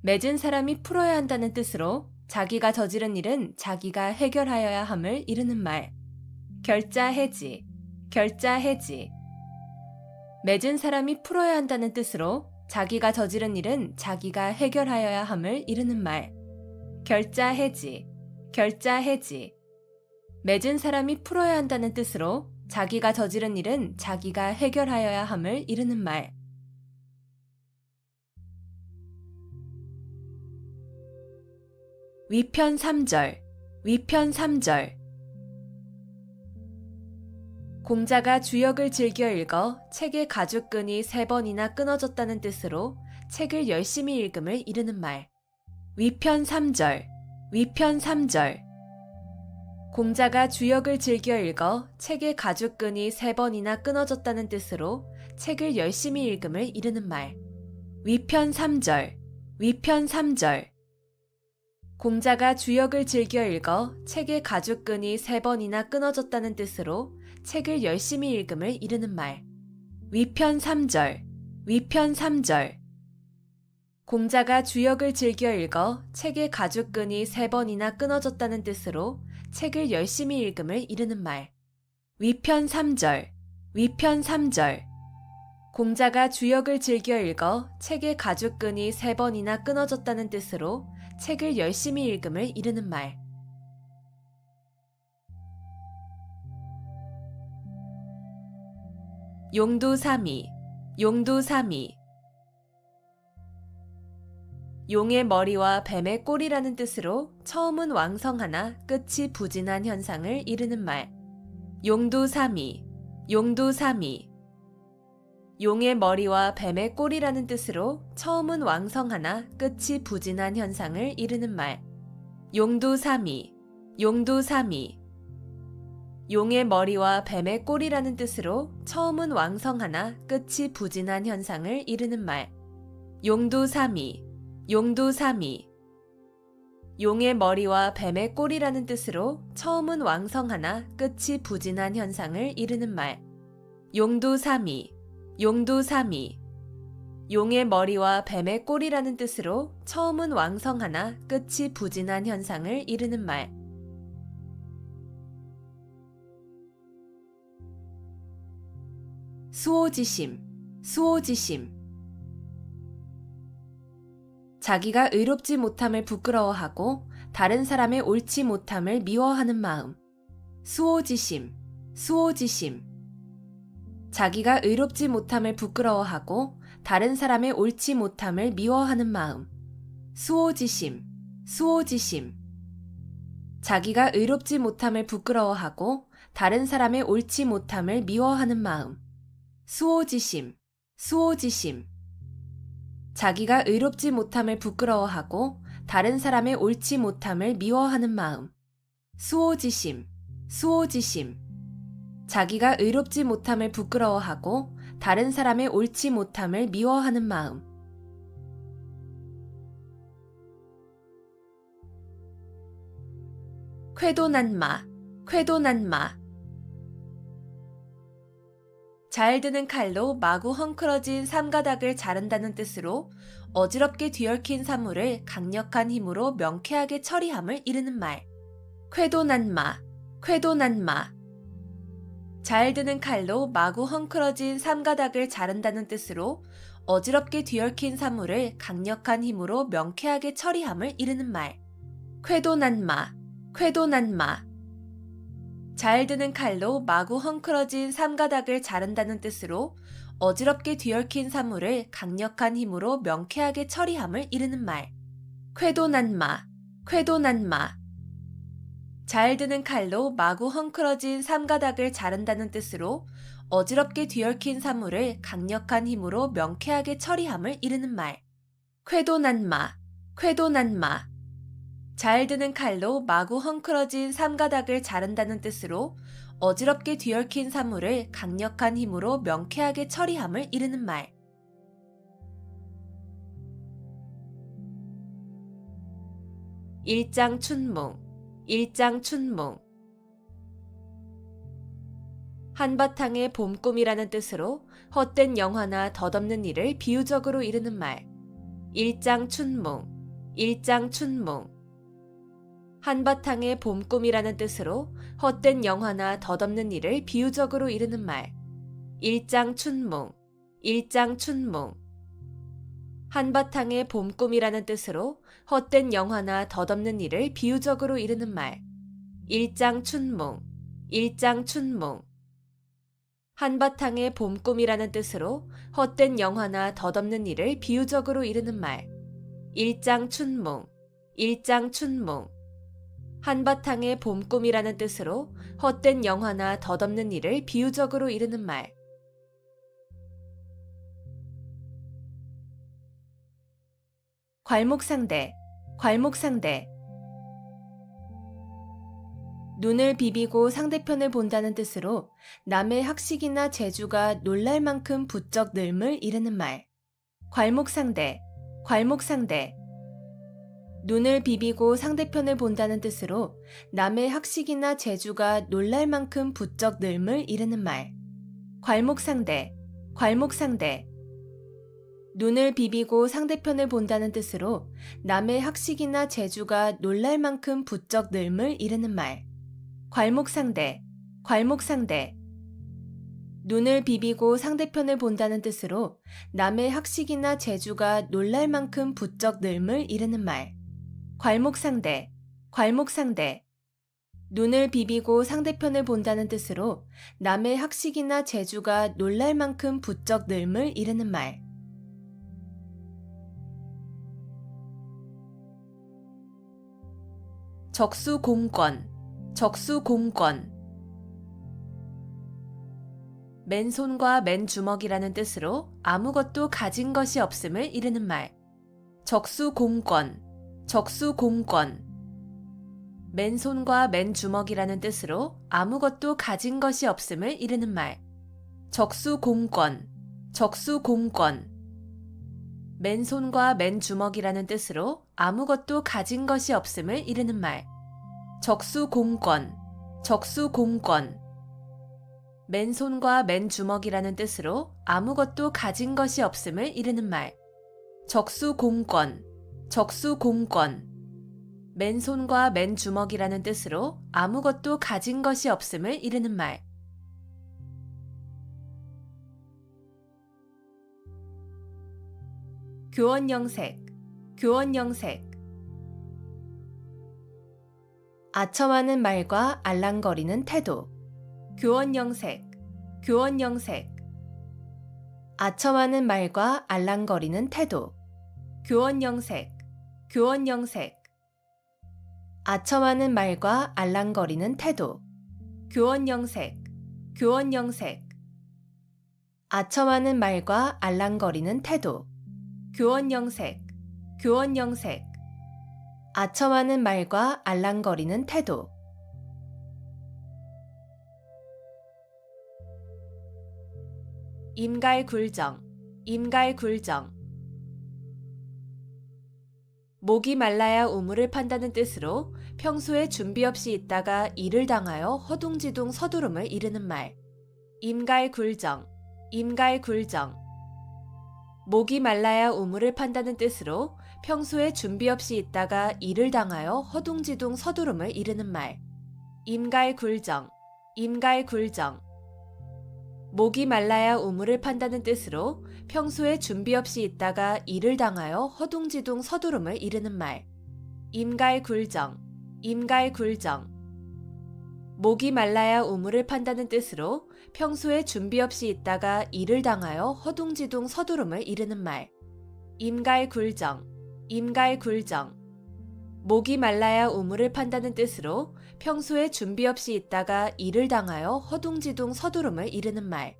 맺은 사람이 풀어야 한다는 뜻으로 자기가 저지른 일은 자기가 해결하여야 함을 이르는 말. 결자해지, 결자해지. 맺은 사람이 풀어야 한다는 뜻으로 자기가 저지른 일은 자기가 해결하여야 함을 이르는 말. 결자해지, 결자해지. 맺은 사람이 풀어야 한다는 뜻으로 자기가 저지른 일은 자기가 해결하여야 함을 이르는 말. 위편 3절, 위편 3절. 공자가 주역을 즐겨 읽어 책의 가죽끈이 3번이나 끊어졌다는 뜻으로 책을 열심히 읽음을 이르는 말. 위편 3절, 위편 3절. 공자가 주역을 즐겨 읽어 책의 가죽끈이 3번이나 끊어졌다는 뜻으로 책을 열심히 읽음을 이르는 말. 위편 3절, 위편 3절. 공자가 주역을 즐겨 읽어 책의 가죽끈이 3번이나 끊어졌다는 뜻으로 책을 열심히 읽음을 이르는 말. 위편 3절, 위편 3절. 공자가 주역을 즐겨 읽어 책의 가죽끈이 3번이나 끊어졌다는 뜻으로 책을 열심히 읽음을 이르는 말. 위편 3절, 위편 3절. 공자가 주역을 즐겨 읽어 책의 가죽끈이 3번이나 끊어졌다는 뜻으로 책을 열심히 읽음을 이르는 말. 용두사미, 용두사미. 용의 머리와 뱀의 꼬리라는 뜻으로 처음은 왕성하나 끝이 부진한 현상을 이르는 말. 용두사미, 용두사미. 용의 머리와 뱀의 꼬리라는 뜻으로 처음은 왕성하나 끝이 부진한 현상을 이르는 말. 용두사미, 용두사미. 용의 머리와 뱀의 꼬리라는 뜻으로 처음은 왕성하나 끝이 부진한 현상을 이르는 말. 용두사미, 용두사미. 용의 머리와 뱀의 꼬리라는 뜻으로 처음은 왕성하나 끝이 부진한 현상을 이르는 말. 용두사미, 용두사미. 용의 머리와 뱀의 꼬리라는 뜻으로 처음은 왕성하나 끝이 부진한 현상을 이르는 말. 수오지심, 수오지심. 자기가 의롭지 못함을 부끄러워하고 다른 사람의 옳지 못함을 미워하는 마음. 수오지심, 수오지심. 자기가 의롭지 못함을 부끄러워하고 다른 사람의 옳지 못함을 미워하는 마음. 수오지심, 수오지심. 자기가 의롭지 못함을 부끄러워하고 다른 사람의 옳지 못함을 미워하는 마음. 수오지심, 수오지심. 자기가 의롭지 못함을 부끄러워하고 다른 사람의 옳지 못함을 미워하는 마음. 수오지심, 수오지심. 자기가 의롭지 못함을 부끄러워하고 다른 사람의 옳지 못함을 미워하는 마음. 쾌도난마, 쾌도난마. 잘 드는 칼로 마구 헝클어진 삼가닥을 자른다는 뜻으로 어지럽게 뒤얽힌 사물을 강력한 힘으로 명쾌하게 처리함을 이르는 말. 쾌도난마, 쾌도난마. 잘 드는 칼로 마구 헝클어진 삼가닥을 자른다는 뜻으로 어지럽게 뒤얽힌 사물을 강력한 힘으로 명쾌하게 처리함을 이르는 말. 쾌도난마, 쾌도난마. 잘 드는 칼로 마구 헝클어진 삼가닥을 자른다는 뜻으로 어지럽게 뒤얽힌 사물을 강력한 힘으로 명쾌하게 처리함을 이르는 말. 쾌도난마, 쾌도난마. 잘 드는 칼로 마구 헝클어진 삼가닥을 자른다는 뜻으로 어지럽게 뒤얽힌 사물을 강력한 힘으로 명쾌하게 처리함을 이르는 말. 쾌도난마, 쾌도난마. 잘 드는 칼로 마구 헝클어진 삼가닥을 자른다는 뜻으로 어지럽게 뒤얽힌 사물을 강력한 힘으로 명쾌하게 처리함을 이르는 말. 일장춘몽, 일장춘몽. 한바탕의 봄꿈이라는 뜻으로 헛된 영화나 덧없는 일을 비유적으로 이르는 말. 일장춘몽, 일장춘몽. 한바탕의 봄꿈이라는 뜻으로 헛된 영화나 덧없는 일을 비유적으로 이르는 말. 일장춘몽, 일장춘몽. 한바탕의 봄꿈이라는 뜻으로 헛된 영화나 덧없는 일을 비유적으로 이르는 말. 일장춘몽, 일장춘몽. 한바탕의 봄꿈이라는 뜻으로 헛된 영화나 덧없는 일을 비유적으로 이르는 말. 일장춘몽, 일장춘몽. 한바탕의 봄꿈이라는 뜻으로 헛된 영화나 덧없는 일을 비유적으로 이르는 말. 괄목상대, 괄목상대. 눈을 비비고 상대편을 본다는 뜻으로 남의 학식이나 재주가 놀랄 만큼 부쩍 늘음을 이르는 말. 괄목상대, 괄목상대. 눈을 비비고 상대편을 본다는 뜻으로 남의 학식이나 재주가 놀랄 만큼 부쩍 늘음을 이르는 말. 괄목상대, 괄목상대. 눈을 비비고 상대편을 본다는 뜻으로 남의 학식이나 재주가 놀랄 만큼 부쩍 늘음을 이르는 말. 괄목상대, 괄목상대. 눈을 비비고 상대편을 본다는 뜻으로 남의 학식이나 재주가 놀랄 만큼 부쩍 늘음을 이르는 말. 괄목상대, 괄목상대. 눈을 비비고 상대편을 본다는 뜻으로 남의 학식이나 재주가 놀랄 만큼 부쩍 늘음을 이르는 말. 적수공권, 적수공권. 맨손과 맨주먹이라는 뜻으로 아무것도 가진 것이 없음을 이르는 말. 적수공권, 적수공권. 맨손과 맨주먹이라는 뜻으로 아무것도 가진 것이 없음을 이르는 말. 적수공권, 적수공권. 맨손과 맨주먹이라는 뜻으로 아무것도 가진 것이 없음을 이르는 말. 적수공권, 적수공권. 맨손과 맨주먹이라는 뜻으로 아무것도 가진 것이 없음을 이르는 말. 적수공권, 적수공권. 맨손과 맨주먹이라는 뜻으로 아무것도 가진 것이 없음을 이르는 말. 교원영색, 교원영색. 아첨하는 말과 알랑거리는 태도. 교원영색, 교원영색. 아첨하는 말과 알랑거리는 태도. 교원영색, 교원영색. 아첨하는 말과 알랑거리는 태도. 교원영색, 교원영색. 아첨하는 말과 알랑거리는 태도. 교원영색, 교원영색. 아첨하는 말과 알랑거리는 태도. 임갈굴정, 임갈굴정. 목이 말라야 우물을 판다는 뜻으로 평소에 준비 없이 있다가 일을 당하여 허둥지둥 서두름을 이르는 말. 임갈굴정, 임갈굴정. 목이 말라야 우물을 판다는 뜻으로 평소에 준비 없이 있다가 일을 당하여 허둥지둥 서두름을 이르는 말. 임갈굴정, 임갈굴정. 목이 말라야 우물을 판다는 뜻으로 평소에 준비 없이 있다가 일을 당하여 허둥지둥 서두름을 이르는 말. 임갈굴정, 임갈굴정. 목이 말라야 우물을 판다는 뜻으로 평소에 준비 없이 있다가 일을 당하여 허둥지둥 서두름을 이르는 말. 임갈굴정, 임갈굴정. 목이 말라야 우물을 판다는 뜻으로 평소에 준비 없이 있다가 일을 당하여 허둥지둥 서두름을 이르는 말.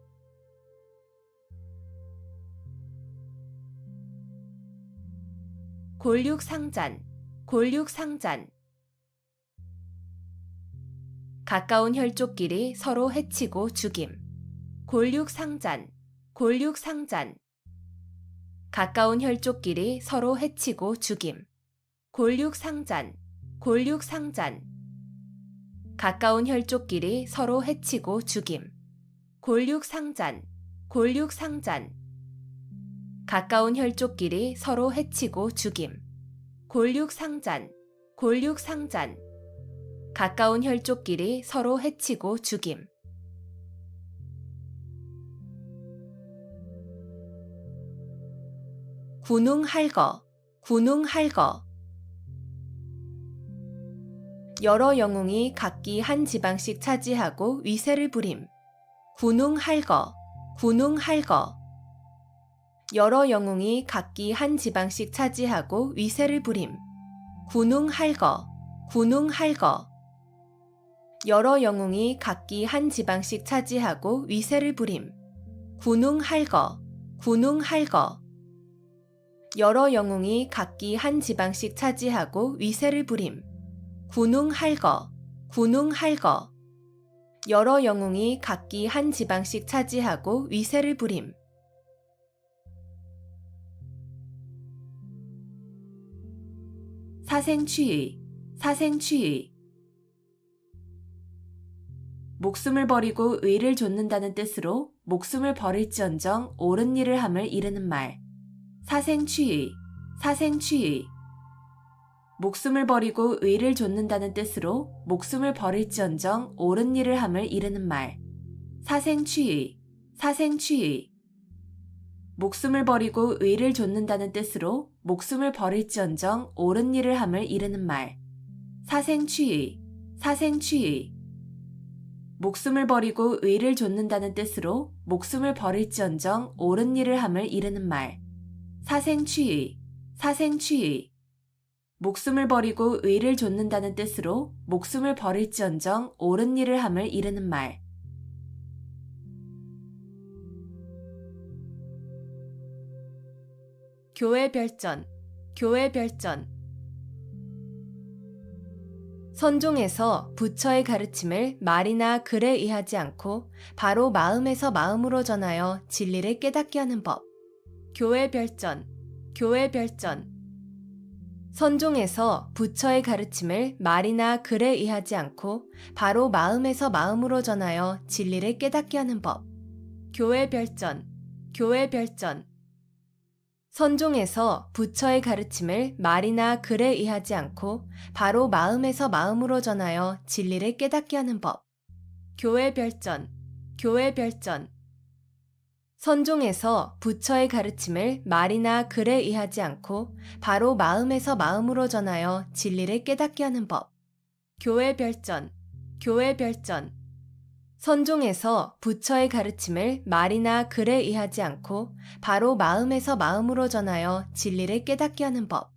골육상잔, 골육상잔. 가까운 혈족끼리 서로 해치고 죽임. 골육상잔, 골육상잔. 가까운 혈족끼리 서로 해치고 죽임. 골육상잔, 골육상잔. 가까운 혈족끼리 서로 해치고 죽임. 골육상잔, 골육상잔. 가까운 혈족끼리 서로 해치고 죽임. 골육상잔, 골육상잔. 가까운 혈족끼리 서로 해치고 죽임. 군웅할거, 군웅할거. 여러 영웅이 각기 한 지방씩 차지하고 위세를 부림. 군웅할거, 군웅할거. 여러 영웅이 각기 한 지방씩 차지하고 위세를 부림. 군웅할거, 군웅할거. 여러 영웅이 각기 한 지방씩 차지하고 위세를 부림. 군웅할거, 군웅할거. 여러 영웅이 각기 한 지방씩 차지하고 위세를 부림. 군웅할거, 군웅할거. 여러 영웅이 각기 한 지방씩 차지하고 위세를 부림. 사생취의, 사생취의. 목숨을 버리고 의를 좇는다는 뜻으로 목숨을 버릴지언정 옳은 일을 함을 이르는 말. 사생취의, 사생취의. 목숨을 버리고 의를 좇는다는 뜻으로 목숨을 버릴지언정 옳은 일을 함을 이르는 말. 사생취의, 사생취의. 목숨을 버리고 의를 좇는다는 뜻으로 목숨을 버릴지언정 옳은 일을 함을 이르는 말. 사생취의, 사생취의. 목숨을 버리고 의를 좇는다는 뜻으로 목숨을 버릴지언정 옳은 일을 함을 이르는 말. 사생취의, 사생취의. 목숨을 버리고 의를 좇는다는 뜻으로 목숨을 버릴지언정 옳은 일을 함을 이르는 말. 교회 별전, 교회 별전. 선종에서 부처의 가르침을 말이나 글에 의하지 않고 바로 마음에서 마음으로 전하여 진리를 깨닫게 하는 법. 교회 별전, 교회 별전. 선종에서 부처의 가르침을 말이나 글에 의하지 않고 바로 마음에서 마음으로 전하여 진리를 깨닫게 하는 법. 교회 별전, 교회 별전. 선종에서 부처의 가르침을 말이나 글에 의하지 않고 바로 마음에서 마음으로 전하여 진리를 깨닫게 하는 법. 교회 별전, 교회 별전. 선종에서 부처의 가르침을 말이나 글에 의하지 않고 바로 마음에서 마음으로 전하여 진리를 깨닫게 하는 법. 교회 별전, 교회 별전. 선종에서 부처의 가르침을 말이나 글에 의하지 않고 바로 마음에서 마음으로 전하여 진리를 깨닫게 하는 법.